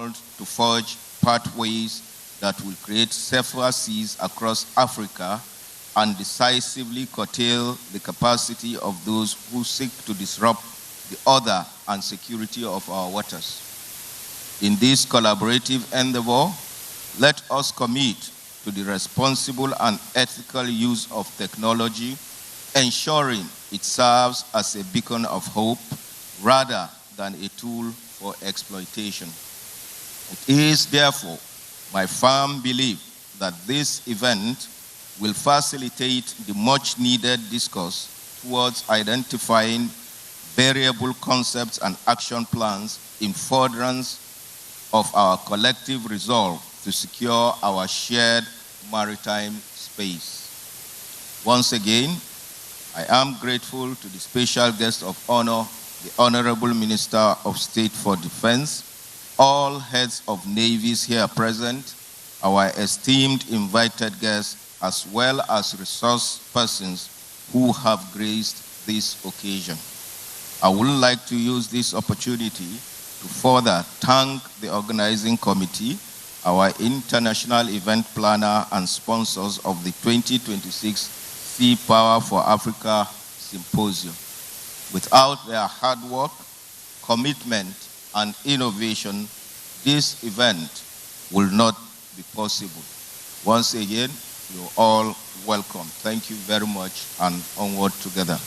resolved to forge pathways that will create safer seas across Africa and decisively curtail the capacity of those who seek to disrupt the order and security of our waters. In this collaborative endeavor, let us commit to the responsible and ethical use of technology, ensuring it serves as a beacon of hope rather than a tool for exploitation. It is therefore my firm belief that this event will facilitate the much-needed discourse towards identifying variable concepts and action plans in furtherance of our collective resolve to secure our shared maritime space. Once again, I am grateful to the special guest of honor, the Honorable Minister of State for Defense, all heads of navies here present, our esteemed invited guests, as well as resource persons who have graced this occasion. I would like to use this opportunity to further thank the organizing committee, our international event planner and sponsors of the 2026 Sea Power for Africa Symposium. Without their hard work, commitment, and innovation, this event will not be possible. Once again, you're all welcome. Thank you very much, and onward together.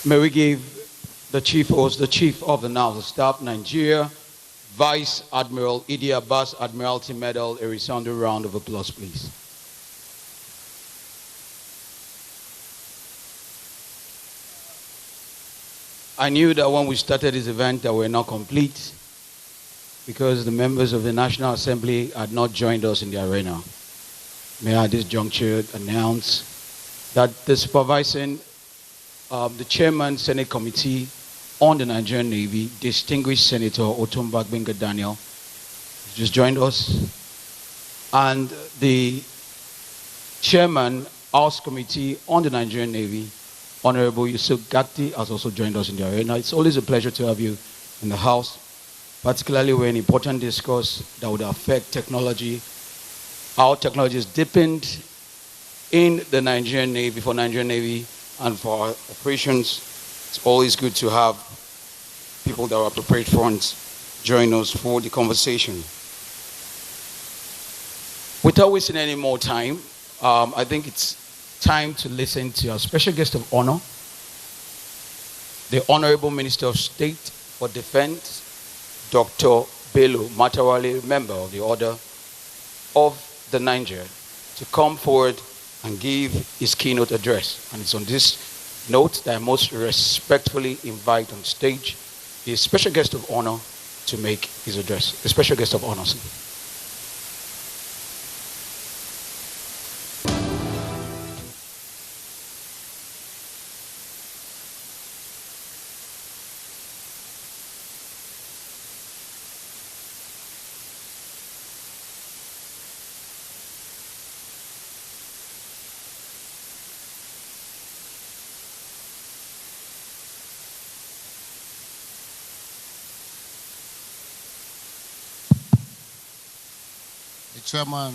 May we give the chief host, the chief of the naval staff, Nigeria, Vice Admiral Idi Abbas, Admiralty Medal, a resounding round of applause, please. I knew that when we started this event that we're not complete because the members of the National Assembly had not joined us in the arena. May I at this juncture announce that the supervising the chairman Senate Committee on the Nigerian Navy, distinguished Senator Otumba Gbenga Daniel, just joined us, and the chairman House Committee on the Nigerian Navy, Honorable Yusuf Gatti, has also joined us in the arena. It's always a pleasure to have you in the House, particularly when an important discourse that would affect technology, how technology is deepened in the Nigerian Navy, for Nigerian Navy, and for our operations. It's always good to have people that are prepared fronts join us for the conversation. Without wasting any more time, I think it's time to listen to our special guest of honor, the Honorable Minister of State for Defense, Dr. Bello Matawale, member of the Order of the Niger, to come forward and give his keynote address. And it's on this note that I most respectfully invite on stage the special guest of honor to make his address. The special guest of honor, sir. Chairman,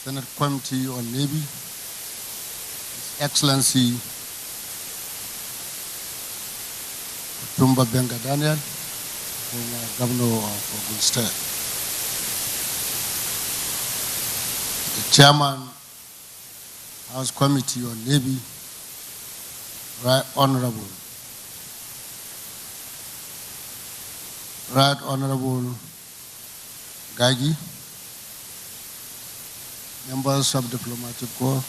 Senate Committee on Navy, His Excellency Otumba Gbenga Daniel, former Governor of Ogun State. The Chairman, House Committee on Navy, Right Honorable Gagi, members of Diplomatic Corps,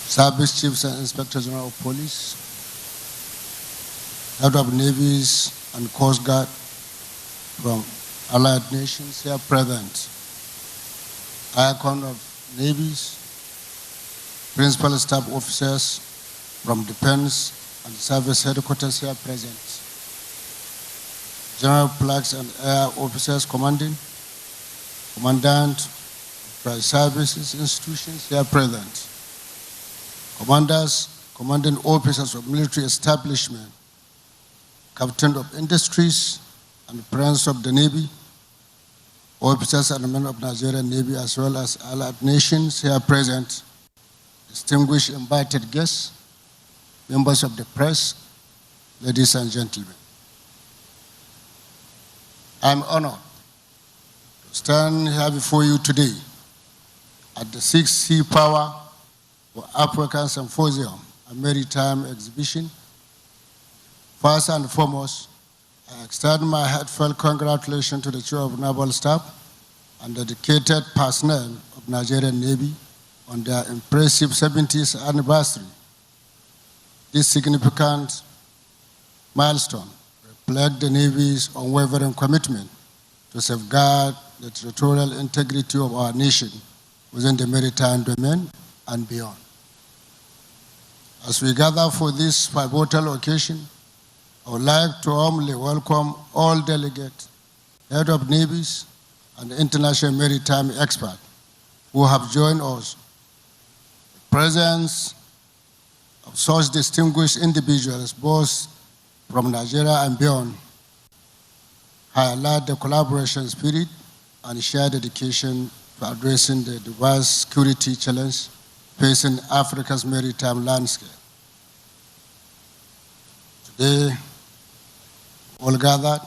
Service Chiefs and Inspector General of Police, Head of Navies and Coast Guard from allied nations here present, icon of navies, principal staff officers from defense and service headquarters here present, general flags and air officers commandant of services institutions here present, commanders, commanding officers of military establishment, captain of industries, and friends of the Navy, officers and men of Nigerian Navy, as well as allied nations here present, distinguished invited guests, members of the press, ladies and gentlemen. I'm honored to stand here before you today at the 6th Sea Power for African Symposium and Maritime Exhibition. First and foremost, I extend my heartfelt congratulations to the Chief of Naval Staff and dedicated personnel of Nigerian Navy on their impressive 70th anniversary. This significant milestone reflects the Navy's unwavering commitment to safeguard the territorial integrity of our nation within the maritime domain and beyond. As we gather for this pivotal occasion, I would like to warmly welcome all delegates, head of navies, and international maritime experts who have joined us. The presence of such distinguished individuals, both from Nigeria and beyond, highlight the collaboration spirit and shared dedication to addressing the diverse security challenge facing Africa's maritime landscape. Today, all gathered,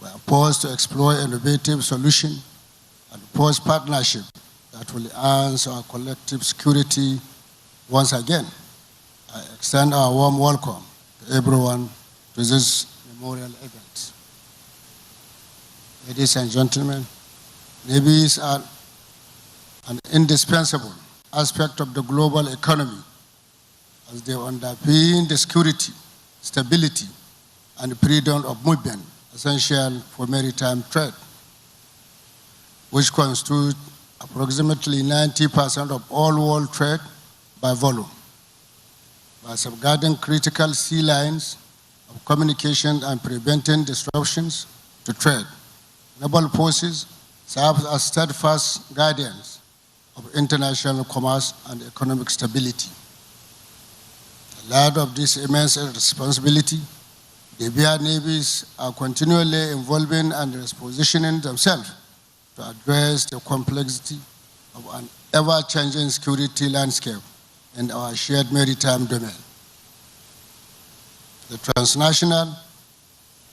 we are poised to explore innovative solutions and forge partnership that will enhance our collective security. Once again, I extend our warm welcome to everyone to this memorial event. Ladies and gentlemen, navies are an indispensable aspect of the global economy as they underpin the security, stability, and freedom of movement essential for maritime trade, which constitute approximately 90% of all world trade by volume. By safeguarding critical sea lines of communication and preventing disruptions to trade, naval forces serve as steadfast guardians of international commerce and economic stability. In light of this immense responsibility, the BR navies are continually evolving and repositioning themselves to address the complexity of an ever-changing security landscape in our shared maritime domain. The transnational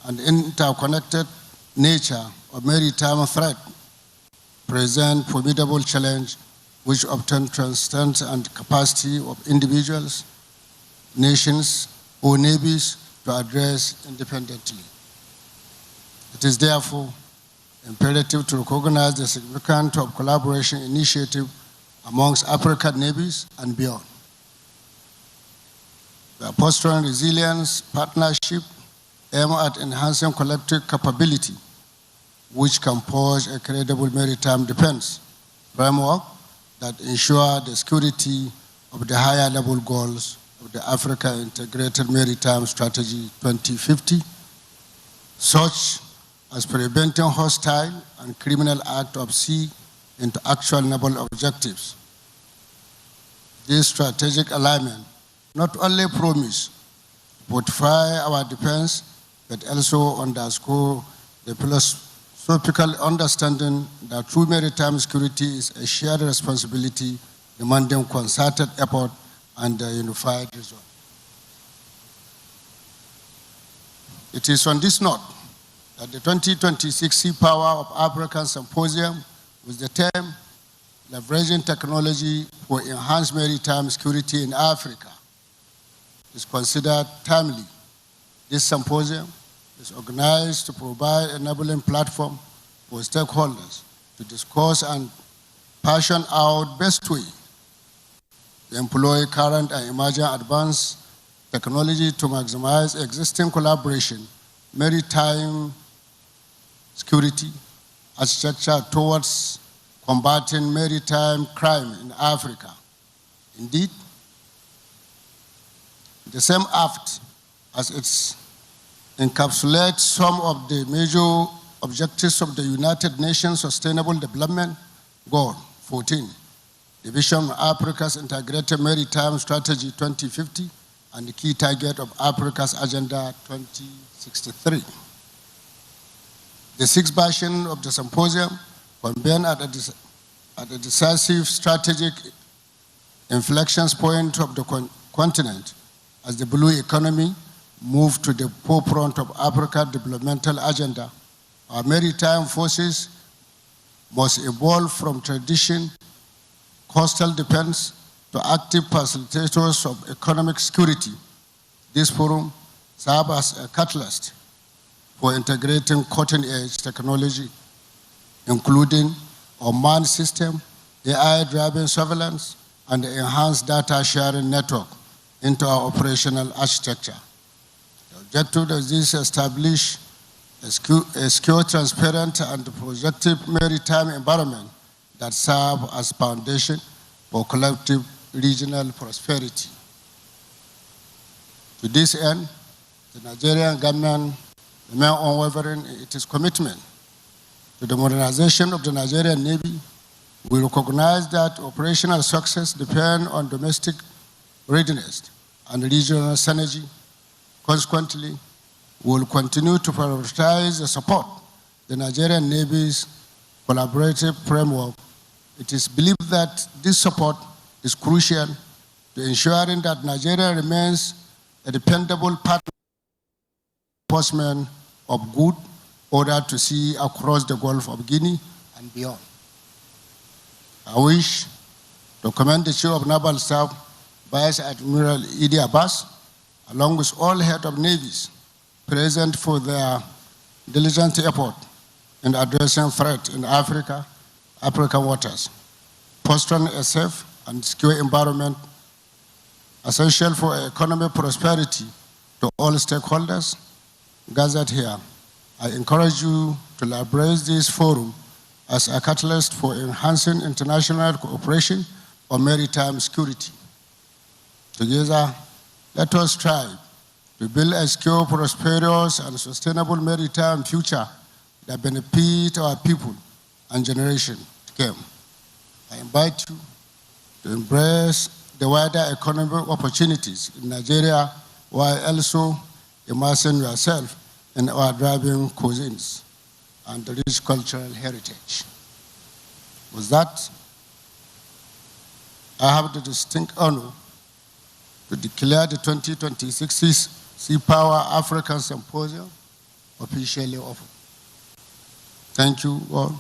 and interconnected nature of maritime threat present formidable challenge which often transcends the capacity of individuals, nations, or navies to address independently. It is therefore imperative to recognize the significance of collaboration initiative amongst African navies and beyond. We are fostering resilience partnership aimed at enhancing collective capability, which can forge a credible maritime defense framework that ensure the security of the higher level goals of the Africa Integrated Maritime Strategy 2050, such as preventing hostile and criminal acts of sea into actual naval objectives. This strategic alignment not only promise to fortify our defense, but also underscore the philosophical understanding that true maritime security is a shared responsibility demanding concerted effort and a unified resolve. It is on this note that the 2026 Sea Power of African Symposium with the theme Leveraging Technology for Enhanced Maritime Security in Africa is considered timely. This symposium is organized to provide an enabling platform for stakeholders to discuss and passion out best way to employ current and emerging advanced technology to maximize existing collaboration, maritime security architecture towards combating maritime crime in Africa. Indeed, the same act, as it encapsulates some of the major objectives of the United Nations Sustainable Development Goal 14, the Vision of Africa's Integrated Maritime Strategy 2050, and the key target of Africa's Agenda 2063. The sixth version of the symposium convened at a decisive strategic inflection point of the continent as the blue economy moved to the forefront of Africa's developmental agenda. Our maritime forces must evolve from tradition, coastal defense, to active facilitators of economic security. This forum serves as a catalyst for integrating cutting-edge technology, including unmanned system, AI-driven surveillance, and the enhanced data sharing network into our operational architecture. The objective of this establish a secure, transparent, and projective maritime environment that serve as foundation for collective regional prosperity. To this end, the Nigerian government remains unwavering in its commitment to the modernization of the Nigerian Navy. We recognize that operational success depends on domestic readiness and regional synergy. Consequently, we will continue to prioritize the support the Nigerian Navy's collaborative framework. It is believed that this support is crucial to ensuring that Nigeria remains a dependable partner in enforcement of good order to sea across the Gulf of Guinea and beyond. I wish to commend the Chief of Naval Staff, Vice Admiral Idi Abbas, along with all heads of navies present for their diligent effort in addressing threats in African waters, fostering a safe and secure environment essential for economic prosperity to all stakeholders gathered here. I encourage you to leverage this forum as a catalyst for enhancing international cooperation on maritime security. Together, let us strive to build a secure, prosperous, and sustainable maritime future that benefits our people and generations to come. I invite you to embrace the wider economic opportunities in Nigeria while also immersing yourself in our driving cuisines and the rich cultural heritage. With that, I have the distinct honor to declare the 2026 Sea Power African Symposium officially open. Thank you all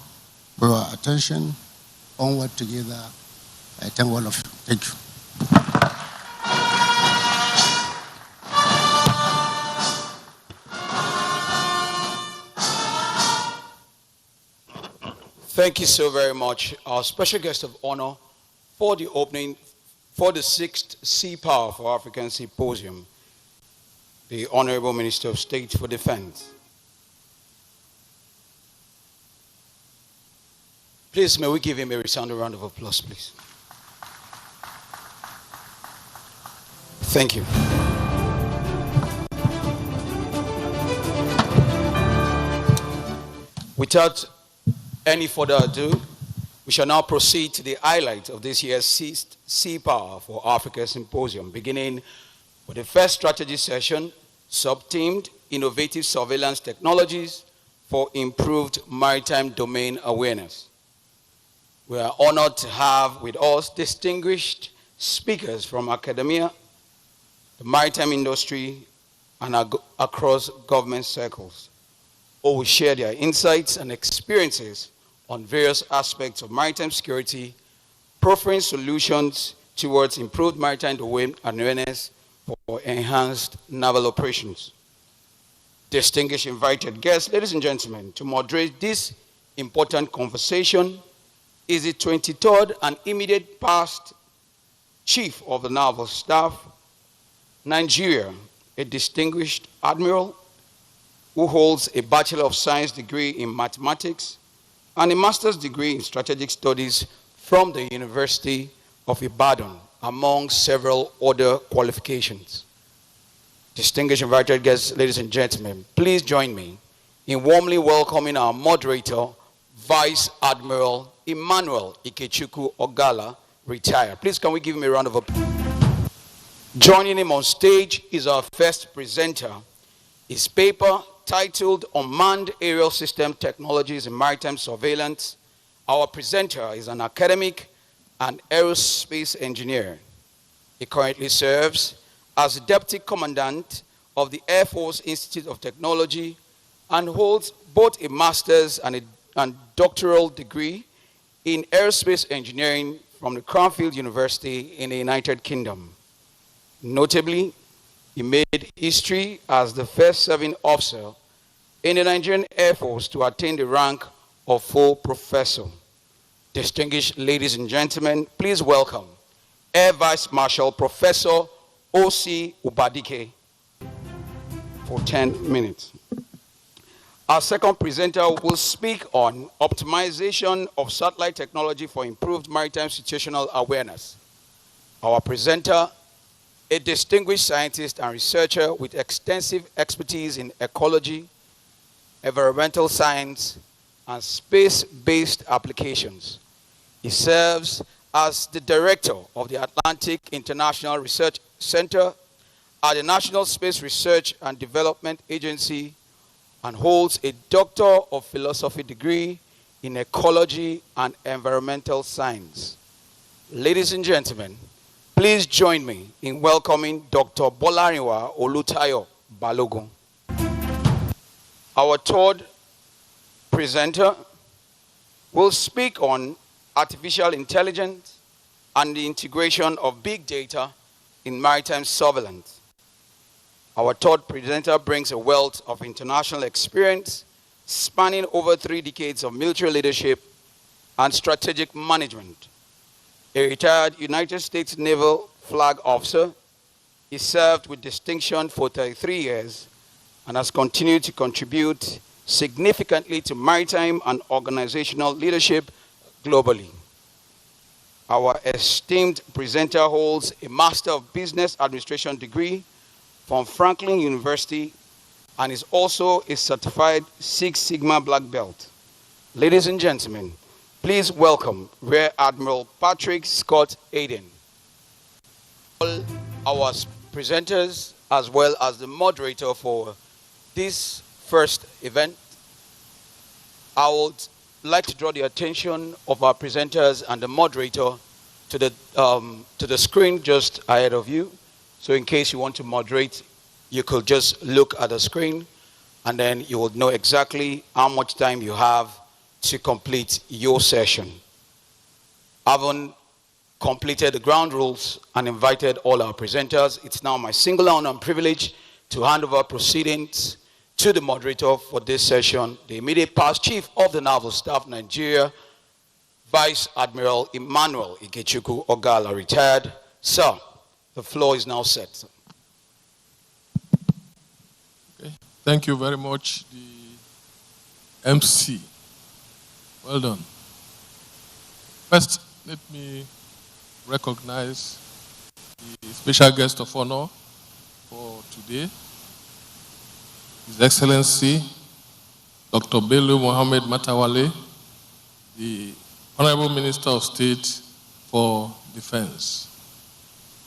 for your attention. Onward together. I thank all of you. Thank you. Thank you so very much. Our special guest of honor for the opening for the 6th Sea Power for African Symposium, the Honorable Minister of State for Defense. Please, may we give him a resounding round of applause, please. Thank you. Without any further ado, we shall now proceed to the highlight of this year's Sea Power for Africa Symposium, beginning with the first strategy session, sub-themed Innovative Surveillance Technologies for Improved Maritime Domain Awareness. We are honored to have with us distinguished speakers from academia, the maritime industry, and across government circles, who will share their insights and experiences on various aspects of maritime security, proffering solutions towards improved maritime domain awareness for enhanced naval operations. Distinguished invited guests, ladies and gentlemen, to moderate this important conversation is the 23rd and immediate past Chief of the Naval Staff, Nigeria, a distinguished admiral, who holds a Bachelor of Science degree in Mathematics and a Master's degree in Strategic Studies from the University of Ibadan, among several other qualifications. Distinguished invited guests, ladies and gentlemen, please join me in warmly welcoming our moderator, Vice Admiral Emmanuel Ikechukwu Ogala, retired. Please can we give him a round of applause? Joining him on stage is our first presenter. His paper, titled Unmanned Aerial System Technologies in Maritime Surveillance. Our presenter is an academic and aerospace engineer. He currently serves as the Deputy Commandant of the Air Force Institute of Technology and holds both a master's and doctoral degree in aerospace engineering from the Cranfield University in the United Kingdom. Notably, he made history as the first serving officer in the Nigerian Air Force to attain the rank of full professor. Distinguished ladies and gentlemen, please welcome Air Vice Marshal Professor O.C. Ubadike for 10 minutes. Our second presenter will speak on optimization of satellite technology for improved maritime situational awareness. Our presenter, a distinguished scientist and researcher with extensive expertise in ecology, environmental science, and space-based applications. He serves as the director of the Atlantic International Research Center at the National Space Research and Development Agency and holds a Doctor of Philosophy degree in ecology and environmental science. Ladies and gentlemen, please join me in welcoming Dr. Bolariwa Olutayo Balogun. Our third presenter will speak on artificial intelligence and the integration of big data in maritime surveillance. Our third presenter brings a wealth of international experience spanning over 3 decades of military leadership and strategic management. A retired United States Naval flag officer, he served with distinction for 33 years and has continued to contribute significantly to maritime and organizational leadership globally. Our esteemed presenter holds a Master of Business Administration degree from Franklin University and is also a certified Six Sigma Black Belt. Ladies and gentlemen, please welcome Rear Admiral Patrick Scott Aiden. All our presenters, as well as the moderator for this first event, I would like to draw the attention of our presenters and the moderator to the screen just ahead of you. So in case you want to moderate, you could just look at the screen and then you will know exactly how much time you have to complete your session. Having completed the ground rules and invited all our presenters, it's now my singular honor and privilege to hand over proceedings to the moderator for this session, the immediate past Chief of the Naval Staff, Nigeria, Vice Admiral Emmanuel Ikechukwu Ogala, retired. Sir, the floor is now set. Okay. Thank you very much, the MC. Well done. First, let me recognize the special guest of honor for today, His Excellency Dr. Bello Mohammed Matawale, the Honorable Minister of State for Defense.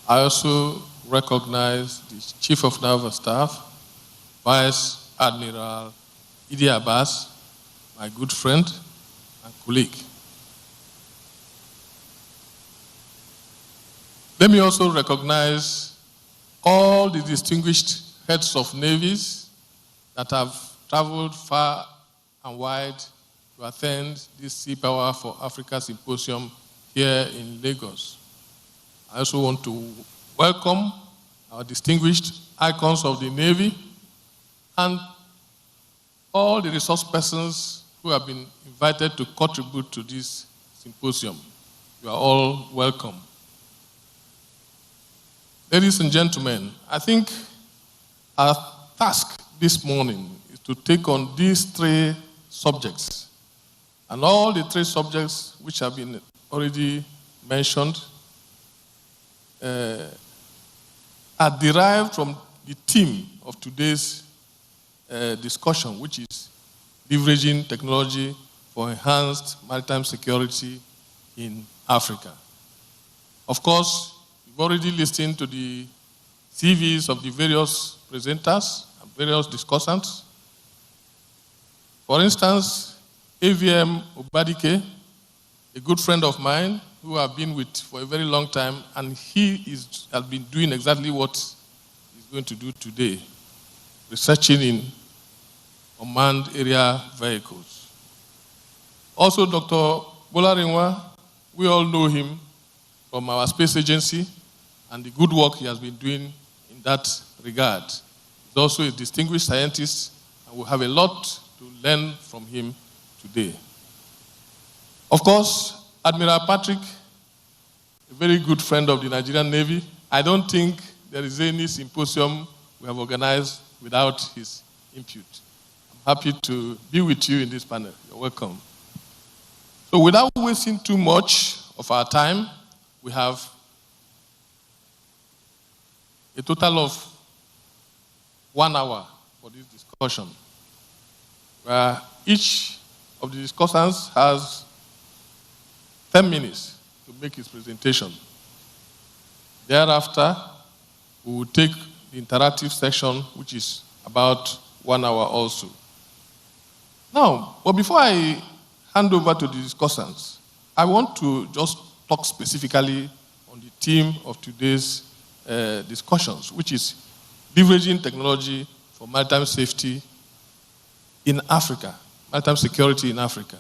I also recognize the Chief of Naval Staff, Vice Admiral Idi Abbas, my good friend and colleague. Let me also recognize all the distinguished heads of navies that have traveled far and wide to attend this Sea Power for Africa Symposium here in Lagos. I also want to welcome our distinguished icons of the Navy and all the resource persons who have been invited to contribute to this symposium. You are all welcome. Ladies and gentlemen, I think our task this morning is to take on these three subjects. And all the three subjects which have been already mentioned are derived from the theme of today's discussion, which is leveraging technology for enhanced maritime security in Africa. Of course, you've already listened to the CVs of the various presenters and various discussants. For instance, AVM Obadike, a good friend of mine who I've been with for a very long time, and he has been doing exactly what he's going to do today, researching in unmanned area vehicles. Also, Dr. Bolarinwa, we all know him from our space agency and the good work he has been doing in that regard. He's also a distinguished scientist, and we have a lot to learn from him today. Of course, Admiral Patrick, a very good friend of the Nigerian Navy. I don't think there is any symposium we have organized without his input. I'm happy to be with you in this panel. You're welcome. So without wasting too much of our time, we have a total of 1 hour for this discussion, where each of the discussants has 10 minutes to make his presentation. Thereafter, we will take the interactive section, which is about 1 hour also. Now, but before I hand over to the discussants, I want to just talk specifically on the theme of today's discussions, which is leveraging technology for maritime safety in Africa, maritime security in Africa.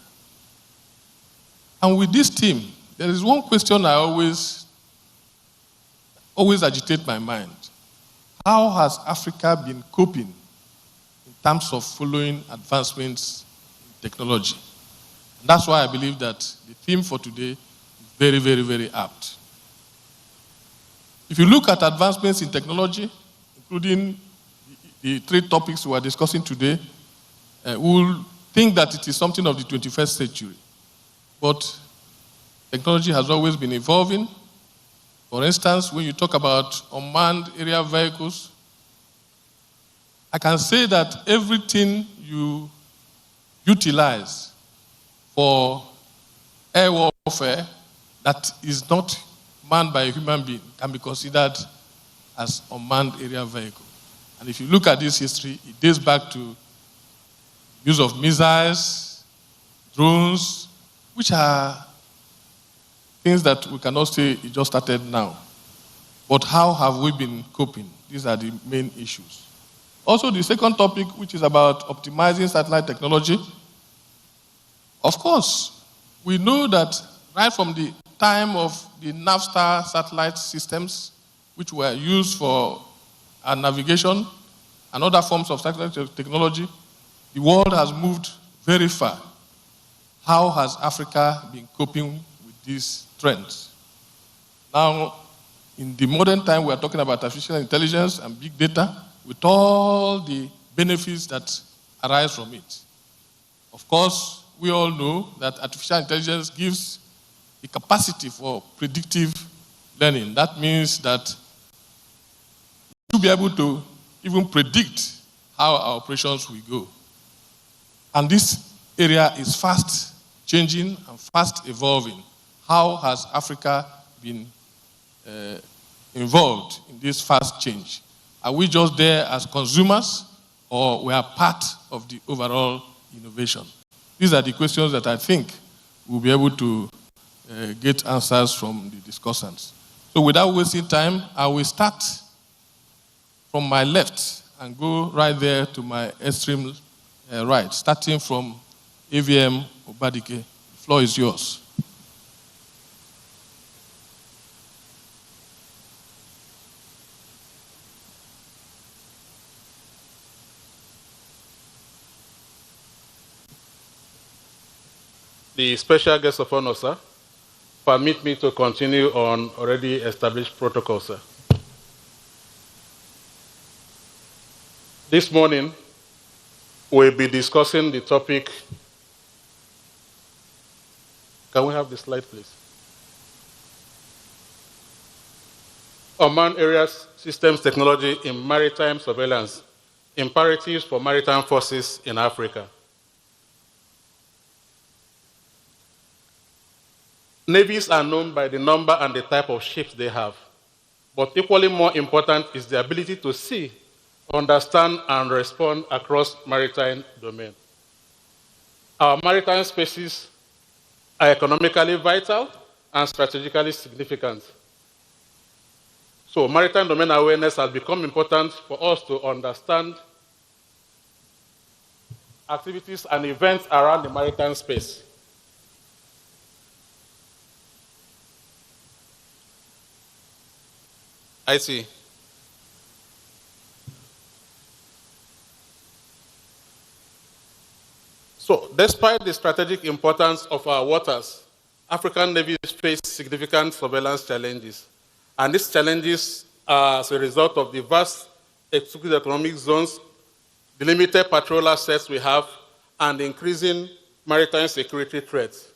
And with this theme, there is one question I always agitate my mind. How has Africa been coping in terms of following advancements in technology? And that's why I believe that the theme for today is very, very, very apt. If you look at advancements in technology, including the three topics we are discussing today, we will think that it is something of the 21st century. But technology has always been evolving. For instance, when you talk about unmanned area vehicles, I can say that everything you utilize for air warfare that is not manned by a human being can be considered as unmanned area vehicle. And if you look at this history, it dates back to use of missiles, drones, which are things that we cannot say it just started now. But how have we been coping? These are the main issues. Also, the second topic, which is about optimizing satellite technology. Of course, we know that right from the time of the Navstar satellite systems, which were used for our navigation and other forms of satellite technology, the world has moved very far. How has Africa been coping with these trends? Now, in the modern time, we are talking about artificial intelligence and big data with all the benefits that arise from it. Of course, we all know that artificial intelligence gives the capacity for predictive learning. That means that we'll be able to even predict how our operations will go. And this area is fast changing and fast evolving. How has Africa been involved in this fast change? Are we just there as consumers, or we are part of the overall innovation? These are the questions that I think we'll be able to get answers from the discussants. So without wasting time, I will start from my left and go right there to my extreme right, starting from AVM Obadike. The floor is yours. The special guest of honor, sir, permit me to continue on already established protocol, sir. This morning, we'll be discussing the topic. Can we have the slide, please? Unmanned areas systems technology in maritime surveillance, imperatives for maritime forces in Africa. Navies are known by the number and the type of ships they have, but equally more important is the ability to see, understand, and respond across maritime domain. Our maritime spaces are economically vital and strategically significant. So maritime domain awareness has become important for us to understand activities and events around the maritime space. I see. So, despite the strategic importance of our waters, African navies face significant surveillance challenges. And these challenges are as a result of the vast exclusive economic zones, the limited patrol assets we have, and the increasing maritime security threats.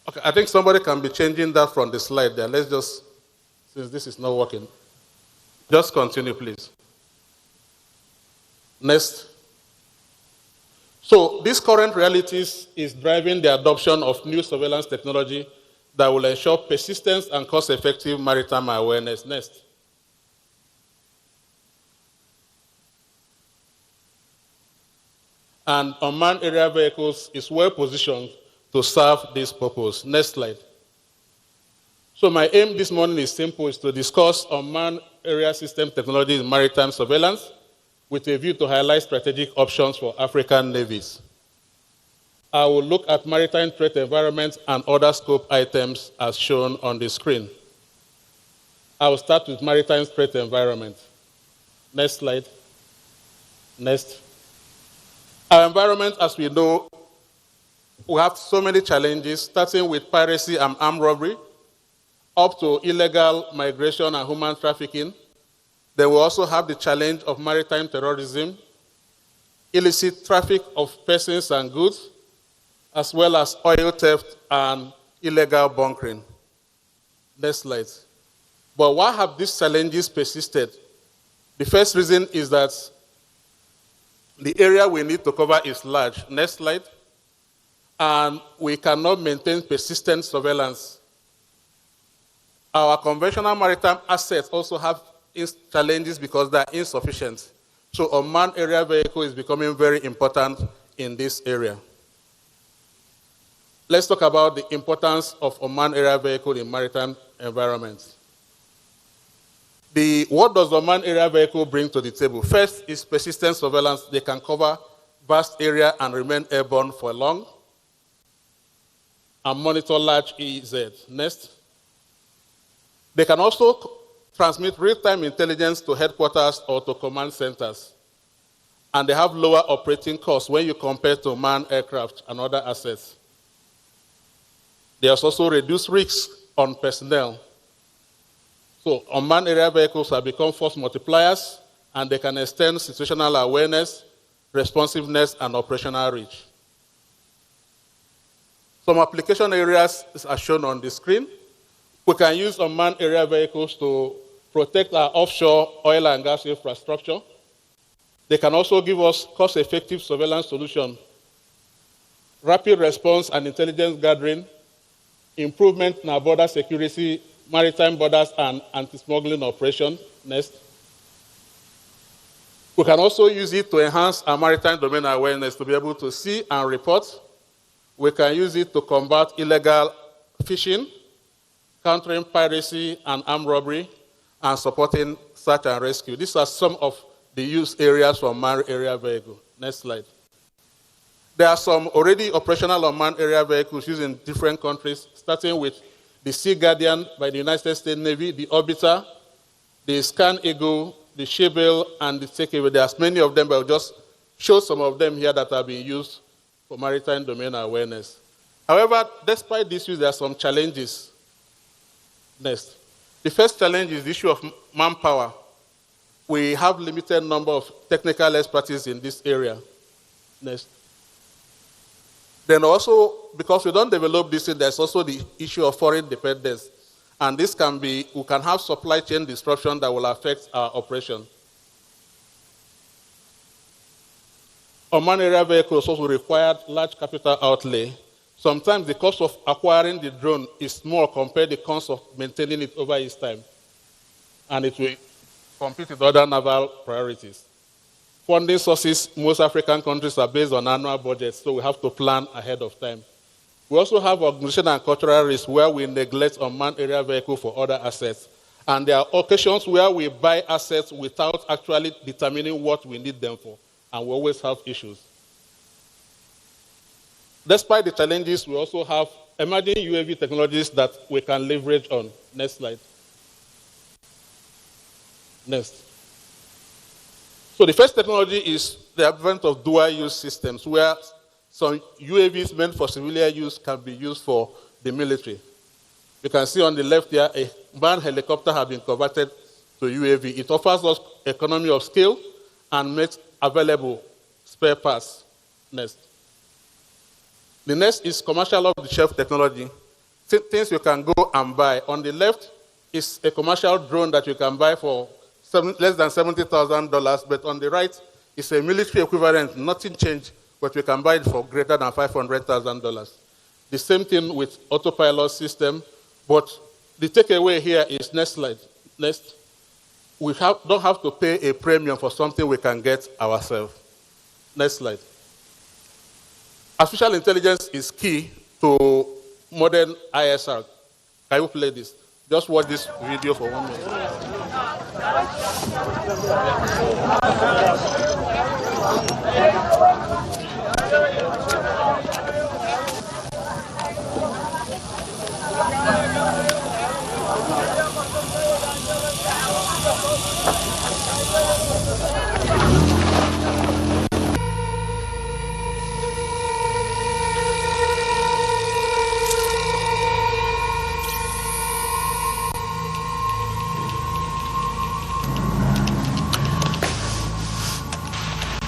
Okay, I think somebody can be changing that from the slide there. Let's just, since this is not working, just continue, please. Next. So, these current realities is driving the adoption of new surveillance technology that will ensure persistence and cost-effective maritime awareness. Next. And unmanned area vehicles is well positioned to serve this purpose. Next slide. So my aim this morning is simple, is to discuss unmanned area system technology in maritime surveillance with a view to highlight strategic options for African navies. I will look at maritime threat environments and other scope items as shown on the screen. I will start with maritime threat environment. Next slide. Next. Our environment, as we know, we have so many challenges, starting with piracy and armed robbery, up to illegal migration and human trafficking. Then we also have the challenge of maritime terrorism, illicit traffic of persons and goods, as well as oil theft and illegal bunkering. Next slide. But why have these challenges persisted? The first reason is that the area we need to cover is large. Next slide. And we cannot maintain persistent surveillance. Our conventional maritime assets also have challenges because they are insufficient. So unmanned area vehicle is becoming very important in this area. Let's talk about the importance of unmanned area vehicle in maritime environments. What does unmanned area vehicle bring to the table? First is persistent surveillance. They can cover vast area and remain airborne for long and monitor large EEZ. Next. They can also transmit real-time intelligence to headquarters or to command centers. And they have lower operating costs when you compare to manned aircraft and other assets. They also reduce risks on personnel. So unmanned area vehicles have become force multipliers, and they can extend situational awareness, responsiveness, and operational reach. Some application areas are shown on the screen. We can use unmanned area vehicles to protect our offshore oil and gas infrastructure. They can also give us cost-effective surveillance solutions, rapid response and intelligence gathering, improvement in our border security, maritime borders, and anti-smuggling operation. Next. We can also use it to enhance our maritime domain awareness to be able to see and report. We can use it to combat illegal fishing, countering piracy and armed robbery, and supporting search and rescue. These are some of the use areas for unmanned area vehicle. Next slide. There are some already operational unmanned area vehicles used in different countries, starting with the Sea Guardian by the United States Navy, the Orbiter, the Scan Eagle, the Shebel, and the Takeaway. There's many of them, but I'll just show some of them here that are being used for maritime domain awareness. However, despite this use, there are some challenges. Next. The first challenge is the issue of manpower. We have limited number of technical expertise in this area. Next. Then also, because we don't develop this, there's also the issue of foreign dependence. And this can be, we can have supply chain disruption that will affect our operation. Unmanned aerial vehicles also require large capital outlay. Sometimes the cost of acquiring the drone is small compared to the cost of maintaining it over its time. And it will compete with other naval priorities. Funding sources, most African countries are based on annual budgets, so we have to plan ahead of time. We also have organizational and cultural risks where we neglect unmanned aerial vehicle for other assets. And there are occasions where we buy assets without actually determining what we need them for. And we always have issues. Despite the challenges, we also have emerging UAV technologies that we can leverage on. Next slide. Next. So the first technology is the advent of dual-use systems, where some UAVs meant for civilian use can be used for the military. You can see on the left here, a manned helicopter has been converted to UAV. It offers us economy of scale and makes available spare parts. Next. The next is commercial off-the-shelf technology, things you can go and buy. On the left is a commercial drone that you can buy for less than $70,000, but on the right is a military equivalent, nothing changed, but we can buy it for greater than $500,000. The same thing with autopilot system, but the takeaway here is, next slide, next. We don't have to pay a premium for something we can get ourselves. Next slide. Artificial intelligence is key to modern ISR. Can you play this? Just watch this video for 1 minute.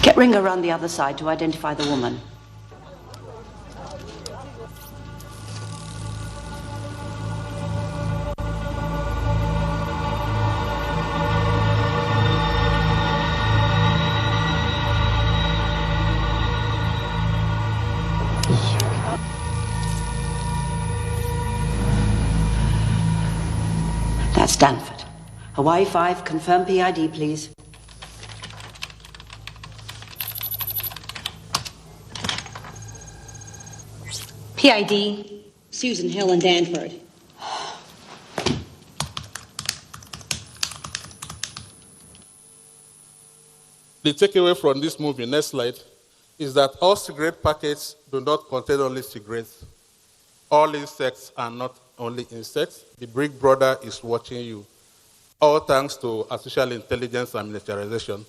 Get Ringo around the other side to identify the woman. That's Stanford. Hawaii 5, confirm PID, please. PID, Susan Hill and Danford. The takeaway from this movie, next slide, is that all cigarette packets do not contain only cigarettes. All insects are not only insects. The Big Brother is watching you. All thanks to artificial intelligence and militarization.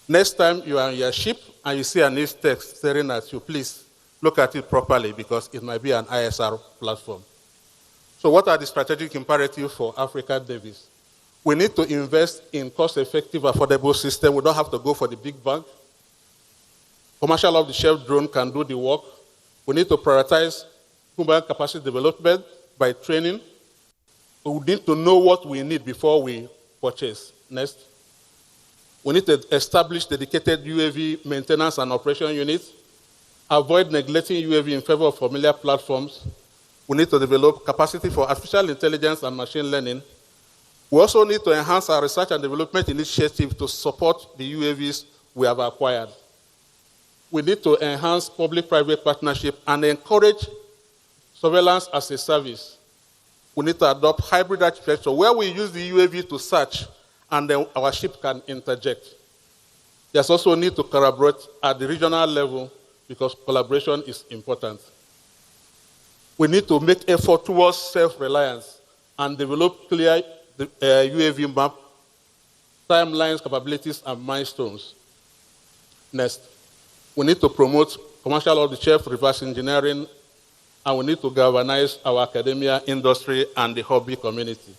Next time you are on your ship and you see an insect staring at you, please look at it properly because it might be an ISR platform. So what are the strategic imperatives for African navies? We need to invest in cost-effective, affordable systems. We don't have to go for the big bang. Commercial off-the-shelf drone can do the work. We need to prioritize human capacity development by training. We need to know what we need before we purchase. Next. We need to establish dedicated UAV maintenance and operation units. Avoid neglecting UAV in favor of familiar platforms. We need to develop capacity for artificial intelligence and machine learning. We also need to enhance our research and development initiative to support the UAVs we have acquired. We need to enhance public-private partnership and encourage surveillance as a service. We need to adopt hybrid architecture where we use the UAV to search and then our ship can interject. There's also a need to collaborate at the regional level because collaboration is important. We need to make effort towards self-reliance and develop clear UAV map, timelines, capabilities, and milestones. Next, we need to promote commercial off-the-shelf reverse engineering and we need to galvanize our academia, industry, and the hobby community.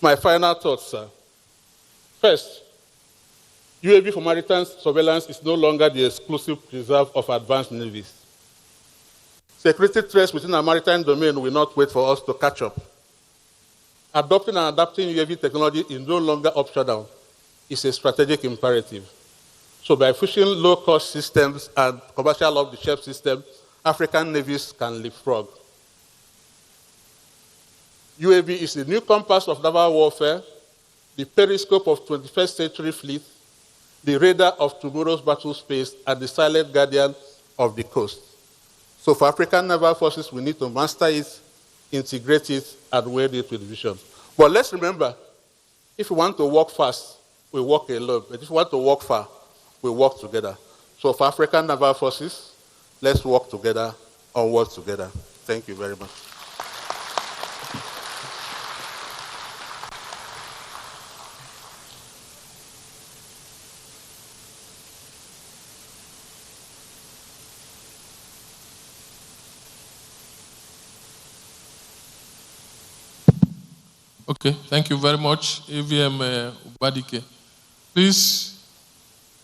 My final thoughts, sir. First, UAV for maritime surveillance is no longer the exclusive preserve of advanced navies. Security threats within our maritime domain will not wait for us to catch up. Adopting and adapting UAV technology is no longer optional. It's a strategic imperative. So by pushing low-cost systems and commercial off-the-shelf systems, African navies can leapfrog. UAV is the new compass of naval warfare, the periscope of 21st century fleet, the radar of tomorrow's battle space, and the silent guardian of the coast. So for African naval forces, we need to master it, integrate it, and wield it with vision. But let's remember, if we want to walk fast, we walk alone. But if we want to walk far, we walk together. So for African naval forces, let's walk together or work together. Thank you very much. Okay, thank you very much, AVM Ubadike. Please,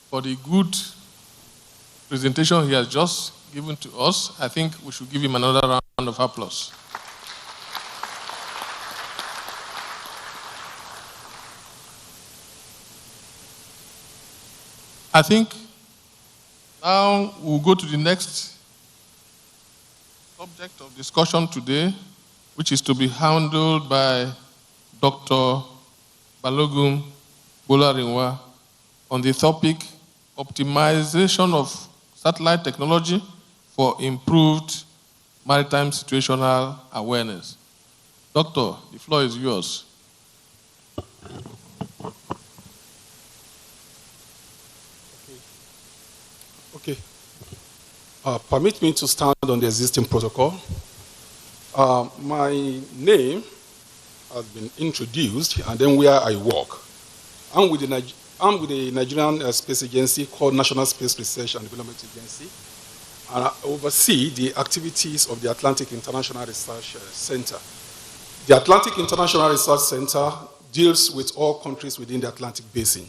for the good presentation he has just given to us, I think we should give him another round of applause. I think now we'll go to the next subject of discussion today, which is to be handled by Dr. Balogun Bolarinwa on the topic optimization of satellite technology for improved maritime situational awareness. Doctor, the floor is yours. Okay. Permit me to stand on the existing protocol. My name has been introduced, and then where I work. I'm with the Nigerian Space Agency called National Space Research and Development Agency, and I oversee the activities of the Atlantic International Research Center. The Atlantic International Research Center deals with all countries within the Atlantic Basin,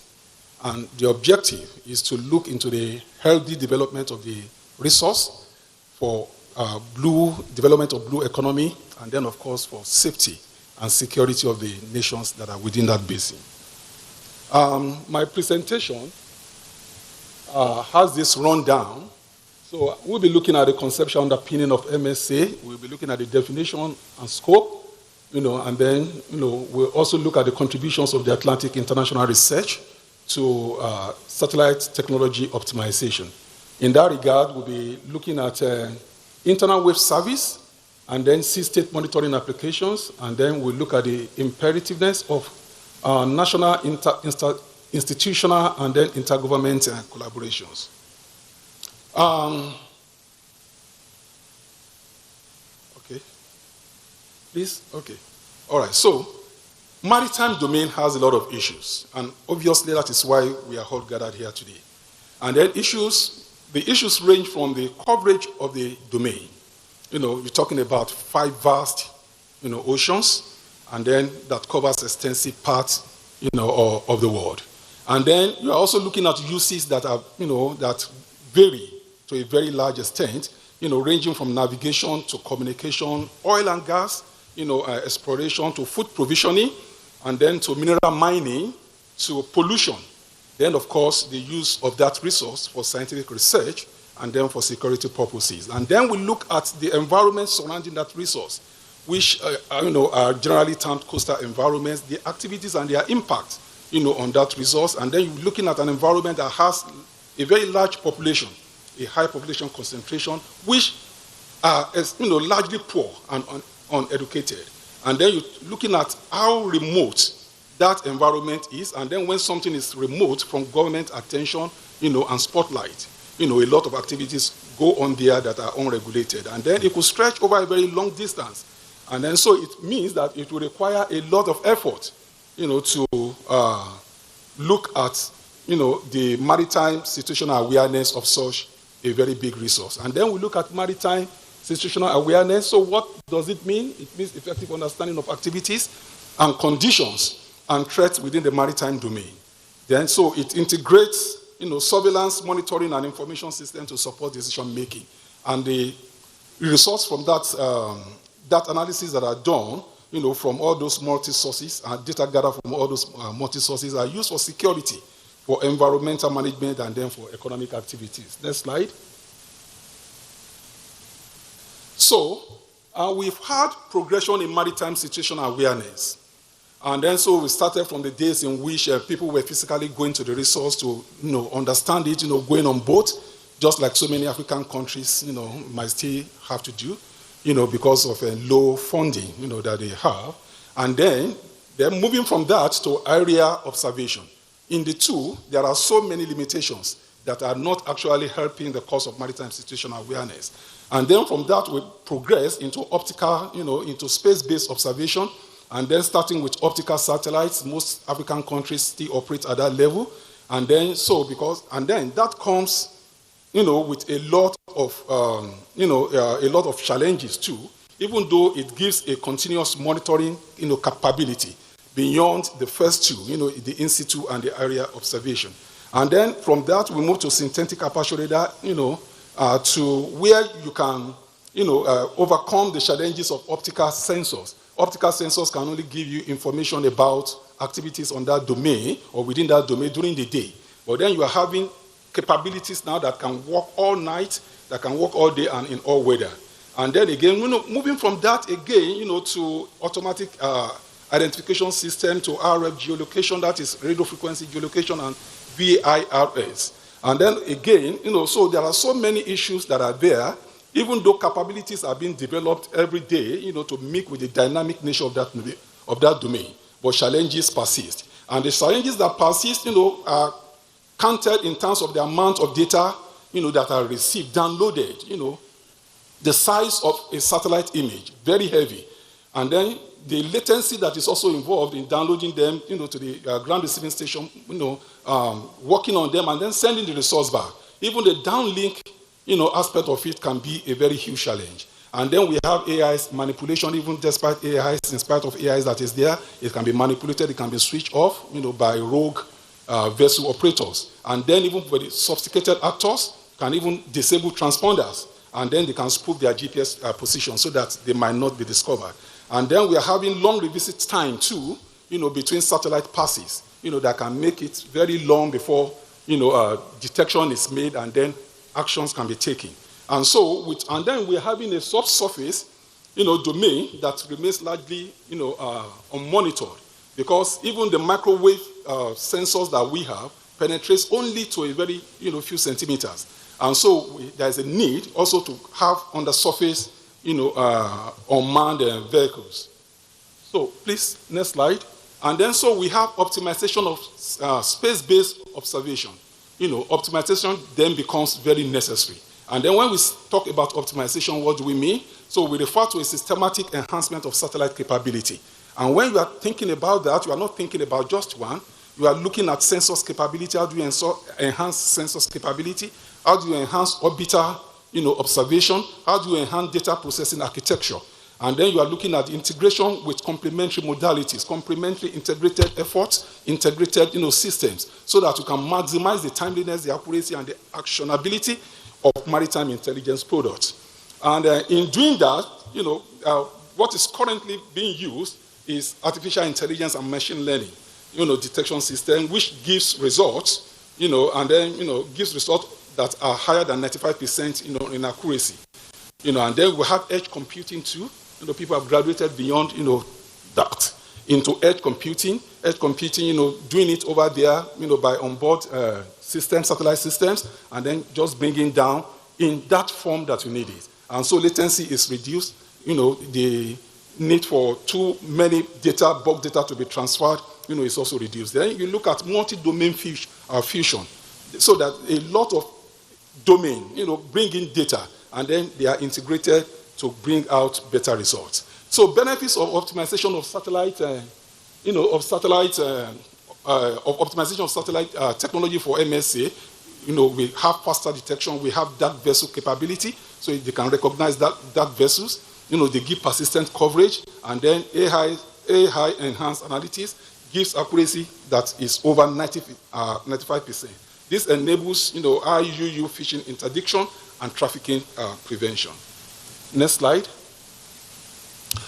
and the objective is to look into the healthy development of the resource for development of blue economy, and then of course for safety and security of the nations that are within that basin. My presentation has this rundown. So we'll be looking at the conceptual underpinning of MSA. We'll be looking at the definition and scope, and then, we'll also look at the contributions of the Atlantic International Research to satellite technology optimization. In that regard, we'll be looking at internal wave service, and then sea-state monitoring applications, and then we'll look at the imperativeness of national, institutional, and then intergovernment collaborations. Okay. Please? Okay. All right. So, maritime domain has a lot of issues, and obviously that is why we are all gathered here today. And then the issues range from the coverage of the domain. You're talking about 5 vast, oceans, and then that covers extensive parts, of the world. And then you're also looking at uses that are, that vary to a very large extent, ranging from navigation to communication, oil and gas, exploration to food provisioning, and then to mineral mining, to pollution. Then, of course, the use of that resource for scientific research, and then for security purposes. And then we look at the environment surrounding that resource, which are generally termed coastal environments, the activities and their impact on that resource. And then you're looking at an environment that has a very large population, a high population concentration, which are largely poor and uneducated. And then you're looking at how remote that environment is, and then when something is remote from government attention, and spotlight, a lot of activities go on there that are unregulated. And then it could stretch over a very long distance. And then so it means that it will require a lot of effort, to look at, the maritime situational awareness of such a very big resource. And then we look at maritime situational awareness. So what does it mean? It means effective understanding of activities and conditions and threats within the maritime domain. Then, so it integrates, surveillance, monitoring, and information system to support decision making. And the results from that analysis that are done, from all those multi-sources and data gathered from all those multi-sources are used for security, for environmental management, and then for economic activities. Next slide. So, we've had progression in maritime situational awareness. And then so we started from the days in which people were physically going to the resource to, understand it, going on boat, just like so many African countries, might still have to do, because of low funding, that they have. And then they're moving from that to area observation. In the two, there are so many limitations that are not actually helping the cause of maritime situational awareness. And then from that, we progress into optical, into space-based observation. And then starting with optical satellites, most African countries still operate at that level. And then that comes, with a lot of challenges too, even though it gives a continuous monitoring, capability beyond the first two, the in situ and the area observation. And then from that, we move to synthetic aperture radar, to where you can, overcome the challenges of optical sensors. Optical sensors can only give you information about activities on that domain or within that domain during the day. But then you are having capabilities now that can work all night, that can work all day and in all weather. And then again, moving from that again, to automatic identification system, to RF geolocation, that is radio frequency geolocation, and VIRS. And then again, so there are so many issues that are there, even though capabilities are being developed every day, to meet with the dynamic nature of that domain. But challenges persist. And the challenges that persist, are counted in terms of the amount of data, that are received, downloaded, the size of a satellite image, very heavy. And then the latency that is also involved in downloading them, to the ground receiving station, working on them and then sending the resource back. Even the downlink, aspect of it can be a very huge challenge. And then we have AI's manipulation, even despite AI's, in spite of AI's that is there, it can be manipulated, it can be switched off, by rogue vessel operators. And then even for the sophisticated actors, can even disable transponders. And then they can spoof their GPS position so that they might not be discovered. And then we are having long revisit time too, between satellite passes, that can make it very long before, detection is made and then actions can be taken. And so, and then we're having a subsurface, domain that remains largely, unmonitored, because even the microwave sensors that we have penetrates only to a very, few centimeters. And so there's a need also to have on the surface, unmanned vehicles. So please, next slide. And then so we have optimization of space-based observation. Optimization then becomes very necessary. And then when we talk about optimization, what do we mean? So we refer to a systematic enhancement of satellite capability. And when you are thinking about that, you are not thinking about just one. You are looking at sensors capability. How do you enhance sensors capability? How do you enhance orbiter, observation? How do you enhance data processing architecture? And then you are looking at integration with complementary modalities, complementary integrated efforts, integrated, systems, so that you can maximize the timeliness, the accuracy, and the actionability of maritime intelligence products. And in doing that, what is currently being used is artificial intelligence and machine learning, detection system, which gives results, and then, gives results that are higher than 95%, in accuracy. And then we have edge computing too. People have graduated beyond, that into edge computing. Edge computing, doing it over there, by onboard systems, satellite systems, and then just bringing down in that form that you need it. And so latency is reduced. The need for too many data, bulk data to be transferred, is also reduced. Then you look at multi-domain fusion, so that a lot of domain, bring in data, and then they are integrated to bring out better results. So benefits of optimization of satellite, optimization of satellite technology for MSA, we have faster detection, we have dark vessel capability, So they can recognize that vessels. They give persistent coverage, and then AI enhanced analytics gives accuracy that is over 95%. This enables, IUU fishing interdiction and trafficking prevention. Next slide.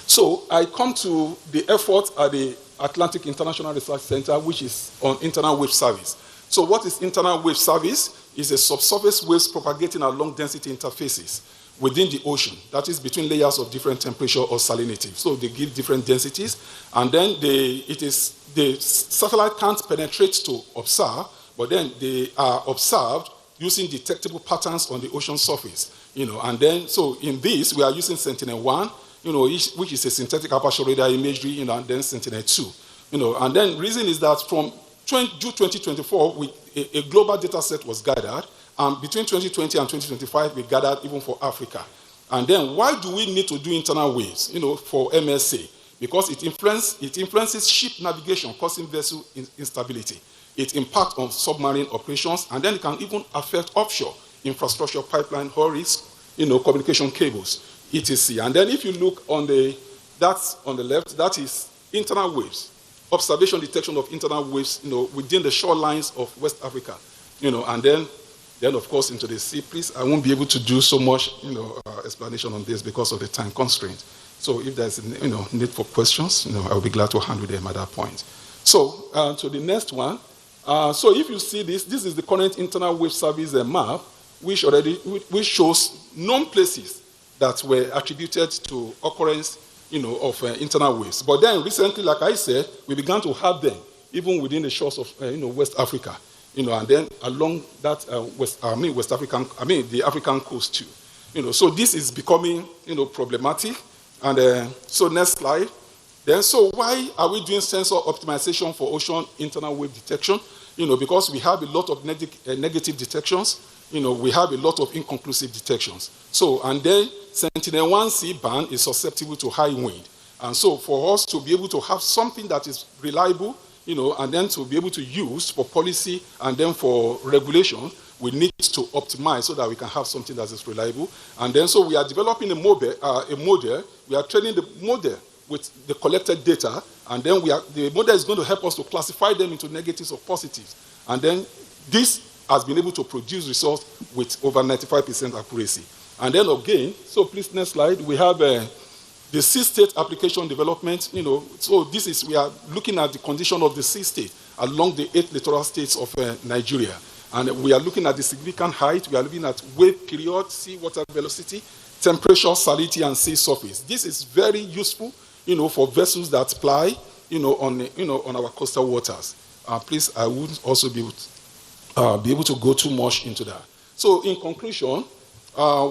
So I come to the effort at the Atlantic International Research Center, which is on internal wave service. So what is internal wave service? Is a subsurface waves propagating along density interfaces within the ocean, that is between layers of different temperature or salinity. So they give different densities, and then the satellite can't penetrate to observe, but then they are observed using detectable patterns on the ocean surface. And then, so in this, we are using Sentinel-1, which is a synthetic aperture radar imagery, and then Sentinel-2. And then reason is that from June 2024, a global data set was gathered, and between 2020 and 2025, we gathered even for Africa. And then why do we need to do internal waves, for MSA? Because it influences ship navigation, causing vessel instability. It impacts on submarine operations, and then it can even affect offshore infrastructure, pipeline, haul risk, communication cables, etc. And then if you look that's on the left, that is internal waves, observation detection of internal waves, within the shorelines of West Africa, and then of course into the sea. Please, I won't be able to do so much, explanation on this because of the time constraint. So if there's, need for questions, I'll be glad to handle them at that point. So to the next one. So if you see this is the current internal wave service map, which shows known places that were attributed to occurrence, of internal waves. But then recently, like I said, we began to have them even within the shores of, West Africa, and then along that the African coast too, So this is becoming, problematic. And so next slide. Then, so why are we doing sensor optimization for ocean internal wave detection? Because we have a lot of negative detections. We have a lot of inconclusive detections. So, and then Sentinel-1C band is susceptible to high wind. And so for us to be able to have something that is reliable, and then to be able to use for policy and then for regulation, we need to optimize so that we can have something that is reliable. And then so we are developing a model. We are training the model with the collected data, and then the model is going to help us to classify them into negatives or positives. And then this has been able to produce results with over 95% accuracy. And then again, so please, next slide, we have the sea state application development. So we are looking at the condition of the sea state along the 8 littoral states of Nigeria. And we are looking at the significant height, we are looking at wave period, sea water velocity, temperature, salinity, and sea surface. This is very useful, for vessels that ply, on our coastal waters. Please, I wouldn't also be able to go too much into that. So in conclusion,